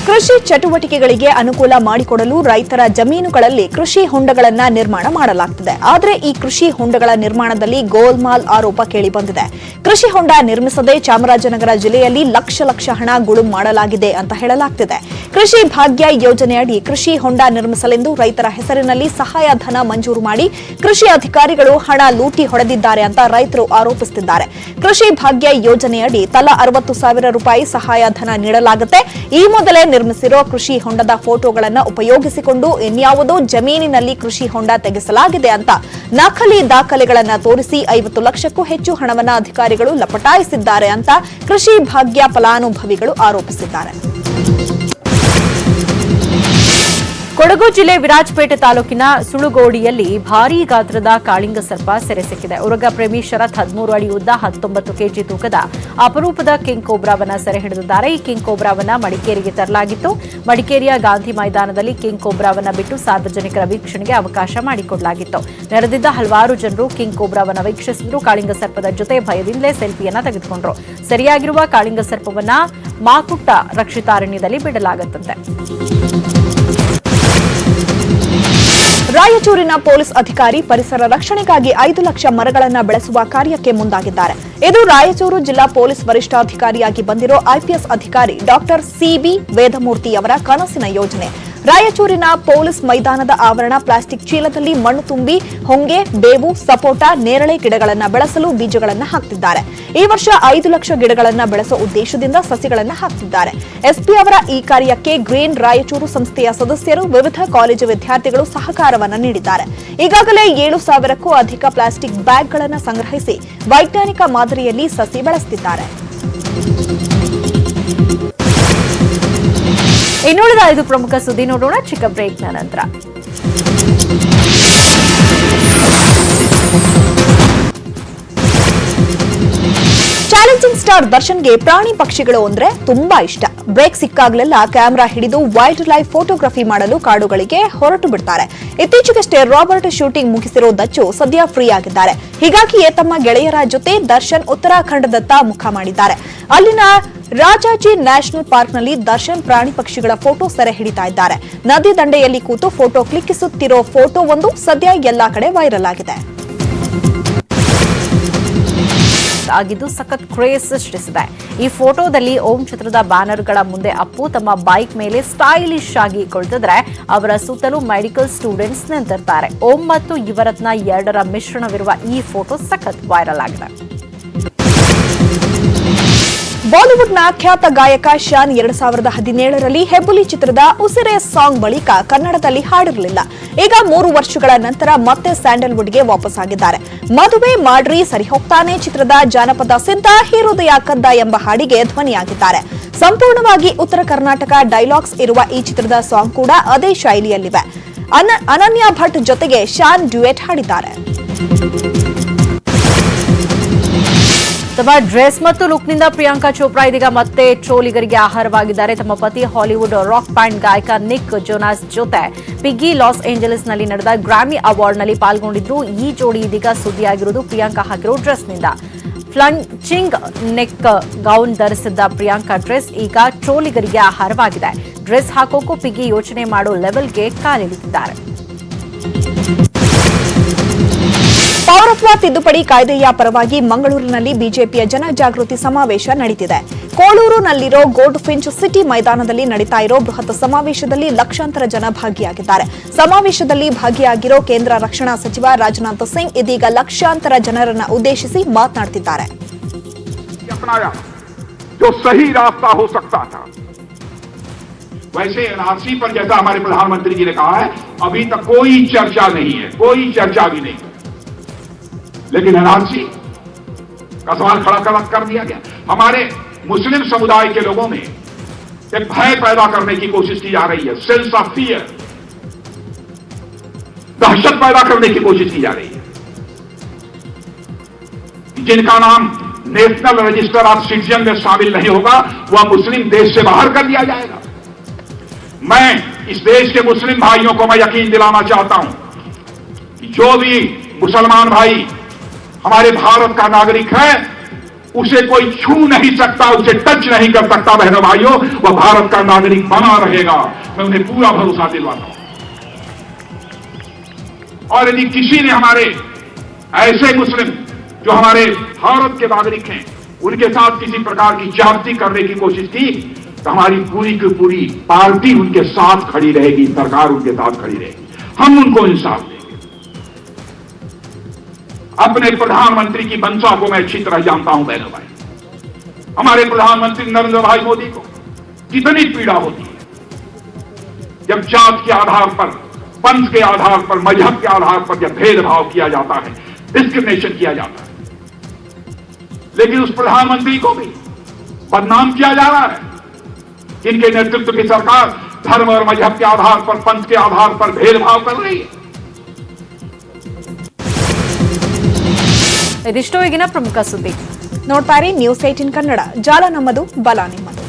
S2: ಕೃಷಿ ಚಟುವಟಿಕೆಗಳಿಗೆ ಅನುಕೂಲ ಮಾಡಿಕೊಡಲು ರೈತರ ಜಮೀನುಗಳಲ್ಲಿ ಕೃಷಿ ಹೊಂಡಗಳನ್ನು ನಿರ್ಮಾಣ ಮಾಡಲಾಗುತ್ತದೆ. ಆದರೆ ಈ ಕೃಷಿ ಹೊಂಡಗಳ ನಿರ್ಮಾಣದಲ್ಲಿ ಗೋಲ್ಮಾಲ್ ಆರೋಪ ಕೇಳಿಬಂದಿದೆ. ಕೃಷಿ ಹೊಂಡ ನಿರ್ಮಿಸದೆ ಚಾಮರಾಜನಗರ ಜಿಲ್ಲೆಯಲ್ಲಿ ಲಕ್ಷ ಹಣ ಗುಳುಂ ಮಾಡಲಾಗಿದೆ ಅಂತ ಹೇಳಲಾಗುತ್ತಿದೆ. ಕೃಷಿ ಭಾಗ್ಯ ಯೋಜನೆಯಡಿ ಕೃಷಿ ಹೊಂಡ ನಿರ್ಮಿಸಲೆಂದು ರೈತರ ಹೆಸರಿನಲ್ಲಿ ಸಹಾಯಧನ ಮಂಜೂರು ಮಾಡಿ ಕೃಷಿ ಅಧಿಕಾರಿಗಳು ಹಣ ಲೂಟಿ ಹೊಡೆದಿದ್ದಾರೆ ಅಂತ ರೈತರು ಆರೋಪಿಸುತ್ತಿದ್ದಾರೆ. ಕೃಷಿ ಭಾಗ್ಯ ಯೋಜನೆಯಡಿ ತಲಾ ₹60,000 ಸಹಾಯಧನ ನೀಡಲಾಗುತ್ತೆ. ಈ ಮೊದಲೇ ನಿರ್ಮಿಸಿರೋ ಕೃಷಿ ಹೊಂಡದ ಫೋಟೋಗಳನ್ನು ಉಪಯೋಗಿಸಿಕೊಂಡು ಇನ್ಯಾವುದೋ ಜಮೀನಿನಲ್ಲಿ ಕೃಷಿ ಹೊಂಡ ತೆಗೆಸಲಾಗಿದೆ ಅಂತ ನಕಲಿ ದಾಖಲೆಗಳನ್ನು ತೋರಿಸಿ 50 ಲಕ್ಷಕ್ಕೂ ಹೆಚ್ಚು ಹಣವನ್ನು ಅಧಿಕಾರಿಗಳು ಲಪಟಾಯಿಸಿದ್ದಾರೆ ಅಂತ ಕೃಷಿ ಭಾಗ್ಯ ಫಲಾನುಭವಿಗಳು ಆರೋಪಿಸಿದ್ದಾರೆ.
S1: ಕೊಡಗು ಜಿಲ್ಲೆ ವಿರಾಜಪೇಟೆ ತಾಲೂಕಿನ ಸುಳುಗೋಡಿಯಲ್ಲಿ ಭಾರೀ ಗಾತ್ರದ ಕಾಳಿಂಗ ಸರ್ಪ ಸೆರೆ ಸಿಕ್ಕಿದೆ. ಉರಗ ಪ್ರೇಮಿ ಶರತ್ 13 ಅಡಿ ಉದ್ದ 19 ಕೆಜಿ ತೂಕದ ಅಪರೂಪದ ಕಿಂಗ್ ಕೋಬ್ರಾವನ್ನ ಸೆರೆ ಹಿಡಿದಿದ್ದಾರೆ. ಈ ಕಿಂಗ್ ಕೋಬ್ರಾವನ್ನ ಮಡಿಕೇರಿಗೆ ತರಲಾಗಿತ್ತು. ಮಡಿಕೇರಿಯ ಗಾಂಧಿ ಮೈದಾನದಲ್ಲಿ ಕಿಂಗ್ ಕೋಬ್ರಾವನ್ನ ಬಿಟ್ಟು ಸಾರ್ವಜನಿಕರ ವೀಕ್ಷಣೆಗೆ ಅವಕಾಶ ಮಾಡಿಕೊಡಲಾಗಿತ್ತು. ನೆರೆದಿದ್ದ ಹಲವಾರು ಜನರು ಕಿಂಗ್ ಕೋಬ್ರಾವನ್ನ ವೀಕ್ಷಿಸಿದ್ರು. ಕಾಳಿಂಗ ಸರ್ಪದ ಜೊತೆ ಭಯದಿಂದಲೇ ಸೆಲ್ಫಿಯನ್ನ ತೆಗೆದುಕೊಂಡರು. ಸರಿಯಾಗಿರುವ ಕಾಳಿಂಗ ಸರ್ಪವನ್ನ ಮಾಕುಟ್ಟ ರಕ್ಷಿತಾರಣ್ಯದಲ್ಲಿ ಬಿಡಲಾಗುತ್ತದೆ.
S2: ರಾಯಚೂರಿನ ಪೊಲೀಸ್ ಅಧಿಕಾರಿ ಪರಿಸರ ರಕ್ಷಣೆಗಾಗಿ 5 ಲಕ್ಷ ಮರಗಳನ್ನು ಬೆಳೆಸುವ ಕಾರ್ಯಕ್ಕೆ ಮುಂದಾಗಿದ್ದಾರೆ. ಇದು ರಾಯಚೂರು ಜಿಲ್ಲಾ ಪೊಲೀಸ್ ವರಿಷ್ಠಾಧಿಕಾರಿಯಾಗಿ ಬಂದಿರೋ ಐಪಿಎಸ್ ಅಧಿಕಾರಿ ಡಾಕ್ಟರ್ ಸಿಬಿ ವೇದಮೂರ್ತಿ ಅವರ ಕನಸಿನ ಯೋಜನೆ. ರಾಯಚೂರಿನ ಪೊಲೀಸ್ ಮೈದಾನದ ಆವರಣ ಪ್ಲಾಸ್ಟಿಕ್ ಚೀಲದಲ್ಲಿ ಮಣ್ಣು ತುಂಬಿ ಹೊಂಗೆ, ಬೇವು, ಸಪೋಟ, ನೇರಳೆ ಗಿಡಗಳನ್ನು ಬೆಳೆಸಲು ಬೀಜಗಳನ್ನು ಹಾಕ್ತಿದ್ದಾರೆ. ಈ ವರ್ಷ 5 ಲಕ್ಷ ಗಿಡಗಳನ್ನು ಬೆಳೆಸುವ ಉದ್ದೇಶದಿಂದ ಸಸಿಗಳನ್ನು ಹಾಕ್ತಿದ್ದಾರೆ. ಎಸ್ಪಿ ಅವರ ಈ ಕಾರ್ಯಕ್ಕೆ ಗ್ರೀನ್ ರಾಯಚೂರು ಸಂಸ್ಥೆಯ ಸದಸ್ಯರು, ವಿವಿಧ ಕಾಲೇಜು ವಿದ್ಯಾರ್ಥಿಗಳು ಸಹಕಾರವನ್ನು ನೀಡಿದ್ದಾರೆ. ಈಗಾಗಲೇ 7,000ಕ್ಕೂ ಅಧಿಕ ಪ್ಲಾಸ್ಟಿಕ್ ಬ್ಯಾಗ್ಗಳನ್ನು ಸಂಗ್ರಹಿಸಿ ವೈಜ್ಞಾನಿಕ ಮಾದರಿಯಲ್ಲಿ ಸಸಿ ಬೆಳೆಸುತ್ತಿದ್ದಾರೆ.
S1: ಇನ್ನುಳಿದ 5 ಪ್ರಮುಖ ಸುದ್ದಿ ನೋಡೋಣ ಚಿಕ್ಕ ಬ್ರೇಕ್ನ ನಂತರ.
S2: ಚಾಲೆಂಜಿಂಗ್ ಸ್ಟಾರ್ ದರ್ಶನ್ಗೆ ಪ್ರಾಣಿ ಪಕ್ಷಿಗಳು ಅಂದ್ರೆ ತುಂಬಾ ಇಷ್ಟ. ಬ್ರೇಕ್ ಸಿಕ್ಕಾಗಲೆಲ್ಲ ಕ್ಯಾಮೆರಾ ಹಿಡಿದು ವೈಲ್ಡ್ ಲೈಫ್ ಫೋಟೋಗ್ರಫಿ ಮಾಡಲು ಕಾಡುಗಳಿಗೆ ಹೊರಟು ಬಿಡ್ತಾರೆ. ಇತ್ತೀಚೆಗಷ್ಟೇ ರಾಬರ್ಟ್ ಶೂಟಿಂಗ್ ಮುಗಿಸಿರೋ ದಚ್ಚು ಸದ್ಯ ಫ್ರೀ ಆಗಿದ್ದಾರೆ. ಹೀಗಾಗಿಯೇ ತಮ್ಮ ಗೆಳೆಯರ ಜೊತೆ ದರ್ಶನ್ ಉತ್ತರಾಖಂಡದತ್ತ ಮುಖ ಮಾಡಿದ್ದಾರೆ. ಅಲ್ಲಿನ ರಾಜಾಜಿ ನ್ಯಾಷನಲ್ ಪಾರ್ಕ್ನಲ್ಲಿ ದರ್ಶನ್ ಪ್ರಾಣಿ ಪಕ್ಷಿಗಳ ಫೋಟೋ ಸೆರೆ ಹಿಡಿತಾ ಇದ್ದಾರೆ. ನದಿ ದಂಡೆಯಲ್ಲಿ ಕೂತು ಫೋಟೋ ಕ್ಲಿಕ್ಕಿಸುತ್ತಿರೋ ಫೋಟೋ ಒಂದು ಸದ್ಯ ಎಲ್ಲಾ ಕಡೆ ವೈರಲ್ ಆಗಿದೆ.
S1: ಆಗಿದ್ದು ಸಖತ್ ಕ್ರೇಜ್ ಸೃಷ್ಟಿಸಿದೆ. ಈ ಫೋಟೋದಲ್ಲಿ ಓಂ ಚಿತ್ರದ ಬ್ಯಾನರ್ಗಳ ಮುಂದೆ ಅಪ್ಪು ತಮ್ಮ ಬೈಕ್ ಮೇಲೆ ಸ್ಟೈಲಿಶ್ ಆಗಿ ಕುಳಿತಿದ್ರೆ ಅವರ ಸುತ್ತಲೂ ಮೆಡಿಕಲ್ ಸ್ಟೂಡೆಂಟ್ಸ್ ನಿಂತಿರ್ತಾರೆ. ಓಂ ಮತ್ತು ಯುವರತ್ನ 2ರ ಮಿಶ್ರಣವಿರುವ ಈ ಫೋಟೋ ಸಖತ್ ವೈರಲ್ ಆಗಿದೆ.
S2: ಬಾಲಿವುಡ್ನ ಖ್ಯಾತ ಗಾಯಕ ಶಾನ್ 2017ರಲ್ಲಿ ಹೆಬ್ಬುಲಿ ಚಿತ್ರದ ಉಸಿರೆ ಸಾಂಗ್ ಬಳಿಕ ಕನ್ನಡದಲ್ಲಿ ಹಾಡಿರಲಿಲ್ಲ. ಈಗ 3 ವರ್ಷಗಳ ನಂತರ ಮತ್ತೆ ಸ್ಯಾಂಡಲ್ವುಡ್ಗೆ ವಾಪಸ್ ಆಗಿದ್ದಾರೆ. ಮದುವೆ ಮಾಡ್ರಿ ಸರಿ ಹೋಗ್ತಾನೆ ಚಿತ್ರದ ಜಾನಪದ ಸಿದ್ಧ ಹೀರೋದಯ ಕದ್ದ ಎಂಬ ಹಾಡಿಗೆ ಧ್ವನಿಯಾಗಿದ್ದಾರೆ. ಸಂಪೂರ್ಣವಾಗಿ ಉತ್ತರ ಕರ್ನಾಟಕ ಡೈಲಾಗ್ಸ್ ಇರುವ ಈ ಚಿತ್ರದ ಸಾಂಗ್ ಕೂಡ ಅದೇ ಶೈಲಿಯಲ್ಲಿವೆ. ಅನನ್ಯ ಭಟ್ ಜೊತೆಗೆ ಶಾನ್ ಡ್ಯುಯೆಟ್ ಹಾಡಿದ್ದಾರೆ.
S1: ತಮ್ಮ ಡ್ರೆಸ್ ಮತ್ತು ಲುಕ್ನಿಂದ ಪ್ರಿಯಾಂಕಾ ಚೋಪ್ರಾ ಇದೀಗ ಮತ್ತೆ ಟ್ರೋಲಿಗರಿಗೆ ಆಹಾರವಾಗಿದ್ದಾರೆ. ತಮ್ಮ ಪತಿ ಹಾಲಿವುಡ್ ರಾಕ್ ಬ್ಯಾಂಡ್ ಗಾಯಕ ನಿಕ್ ಜೋನಾಸ್ ಜೊತೆ ಪಿಗ್ಗಿ ಲಾಸ್ ಏಂಜಲೀಸ್ನಲ್ಲಿ ನಡೆದ ಗ್ರಾಮಿ ಅವಾರ್ಡ್ನಲ್ಲಿ ಪಾಲ್ಗೊಂಡಿದ್ರು. ಈ ಜೋಡಿ ಇದೀಗ ಸುದ್ದಿಯಾಗಿರುವುದು ಪ್ರಿಯಾಂಕಾ ಹಾಕಿರೋ ಡ್ರೆಸ್ನಿಂದ. ಫ್ಲಂಚಿಂಗ್ ನೆಕ್ ಗೌನ್ ಧರಿಸಿದ್ದ ಪ್ರಿಯಾಂಕಾ ಡ್ರೆಸ್ ಈಗ ಟ್ರೋಲಿಗರಿಗೆ ಆಹಾರವಾಗಿದೆ. ಡ್ರೆಸ್ ಹಾಕೋಕ್ಕೂ ಪಿಗ್ಗಿ ಯೋಚನೆ ಮಾಡೋ ಲೆವೆಲ್ಗೆ ಕಾಲಿಳಿದಿದ್ದಾರೆ.
S2: ಪೌರತ್ವ ತಿದ್ದುಪಡಿ ಕಾಯ್ದೆಯ ಪರವಾಗಿ ಮಂಗಳೂರಿನಲ್ಲಿ ಬಿಜೆಪಿಯ ಜನಜಾಗೃತಿ ಸಮಾವೇಶ ನಡೆದಿದೆ. ಕೋಳೂರಿನಲ್ಲಿರೋ ಗೋಲ್ಡ್ ಫಿಂಚ್ ಸಿಟಿ ಮೈದಾನದಲ್ಲಿ ನಡೀತಾ ಇರೋ ಬೃಹತ್ ಸಮಾವೇಶದಲ್ಲಿ ಲಕ್ಷಾಂತರ ಜನ ಭಾಗಿಯಾಗಿದ್ದಾರೆ. ಸಮಾವೇಶದಲ್ಲಿ ಭಾಗಿಯಾಗಿರೋ ಕೇಂದ್ರ ರಕ್ಷಣಾ ಸಚಿವ ರಾಜನಾಥ್ ಸಿಂಗ್ ಇದೀಗ ಲಕ್ಷಾಂತರ ಜನರನ್ನ ಉದ್ದೇಶಿಸಿ ಮಾತನಾಡುತ್ತಿದ್ದಾರೆ.
S3: वैसे एनआरसी पर जैसा हमारे प्रधानमंत्री जी ने कहा है, अभी तक कोई चर्चा नहीं है, कोई चर्चा भी नहीं, लेकिन एनआरसी का सवाल खड़ा कर दिया गया. हमारे मुस्लिम समुदाय के लोगों में एक भय पैदा करने की कोशिश की जा रही है, सेंस ऑफ फियर, दहशत पैदा करने की कोशिश की जा रही है। जिनका नाम नेशनल रजिस्टर ऑफ सिटीजन में शामिल नहीं होगा वह मुस्लिम देश से बाहर कर दिया जाएगा। मैं इस देश के मुस्लिम भाइयों को मैं यकीन दिलाना चाहता हूं कि जो भी मुसलमान भाई हमारे भारत का नागरिक है उसे कोई छू नहीं सकता, उसे टच नहीं कर सकता। बहनों भाइयों, वह भारत का नागरिक बना रहेगा, मैं उन्हें पूरा भरोसा दिलवाता हूं। और यदि किसी ने हमारे ऐसे मुस्लिम जो हमारे भारत के नागरिक हैं उनके साथ किसी प्रकार की ज्यादती करने की कोशिश की तो हमारी पूरी की पूरी पार्टी उनके साथ खड़ी रहेगी, सरकार उनके साथ खड़ी रहेगी, हम उनको इंसाफ देंगे। अपने प्रधानमंत्री की मंशा को मैं अच्छी तरह जानता हूं बहनों भाई। हमारे प्रधानमंत्री नरेंद्र भाई मोदी को कितनी पीड़ा होती है जब जात के आधार पर, पंथ के आधार पर, मजहब के आधार पर जब भेदभाव किया जाता है, डिस्क्रिमिनेशन किया जाता है। लेकिन उस प्रधानमंत्री को भी बदनाम किया जा रहा है। इनके नेतृत्व की सरकार धर्म और मजहब के आधार पर, पंथ के आधार पर भेदभाव कर रही है।
S1: ಇದಿಷ್ಟು ಈಗಿನ ಪ್ರಮುಖ ಸುದ್ದಿ.
S2: ನೋಡ್ತಾ ಇರಿ ನ್ಯೂಸ್ 18 ಕನ್ನಡ. ಜಾಲ ನಮ್ಮದು, ಬಲ ನಿಮ್ಮದು.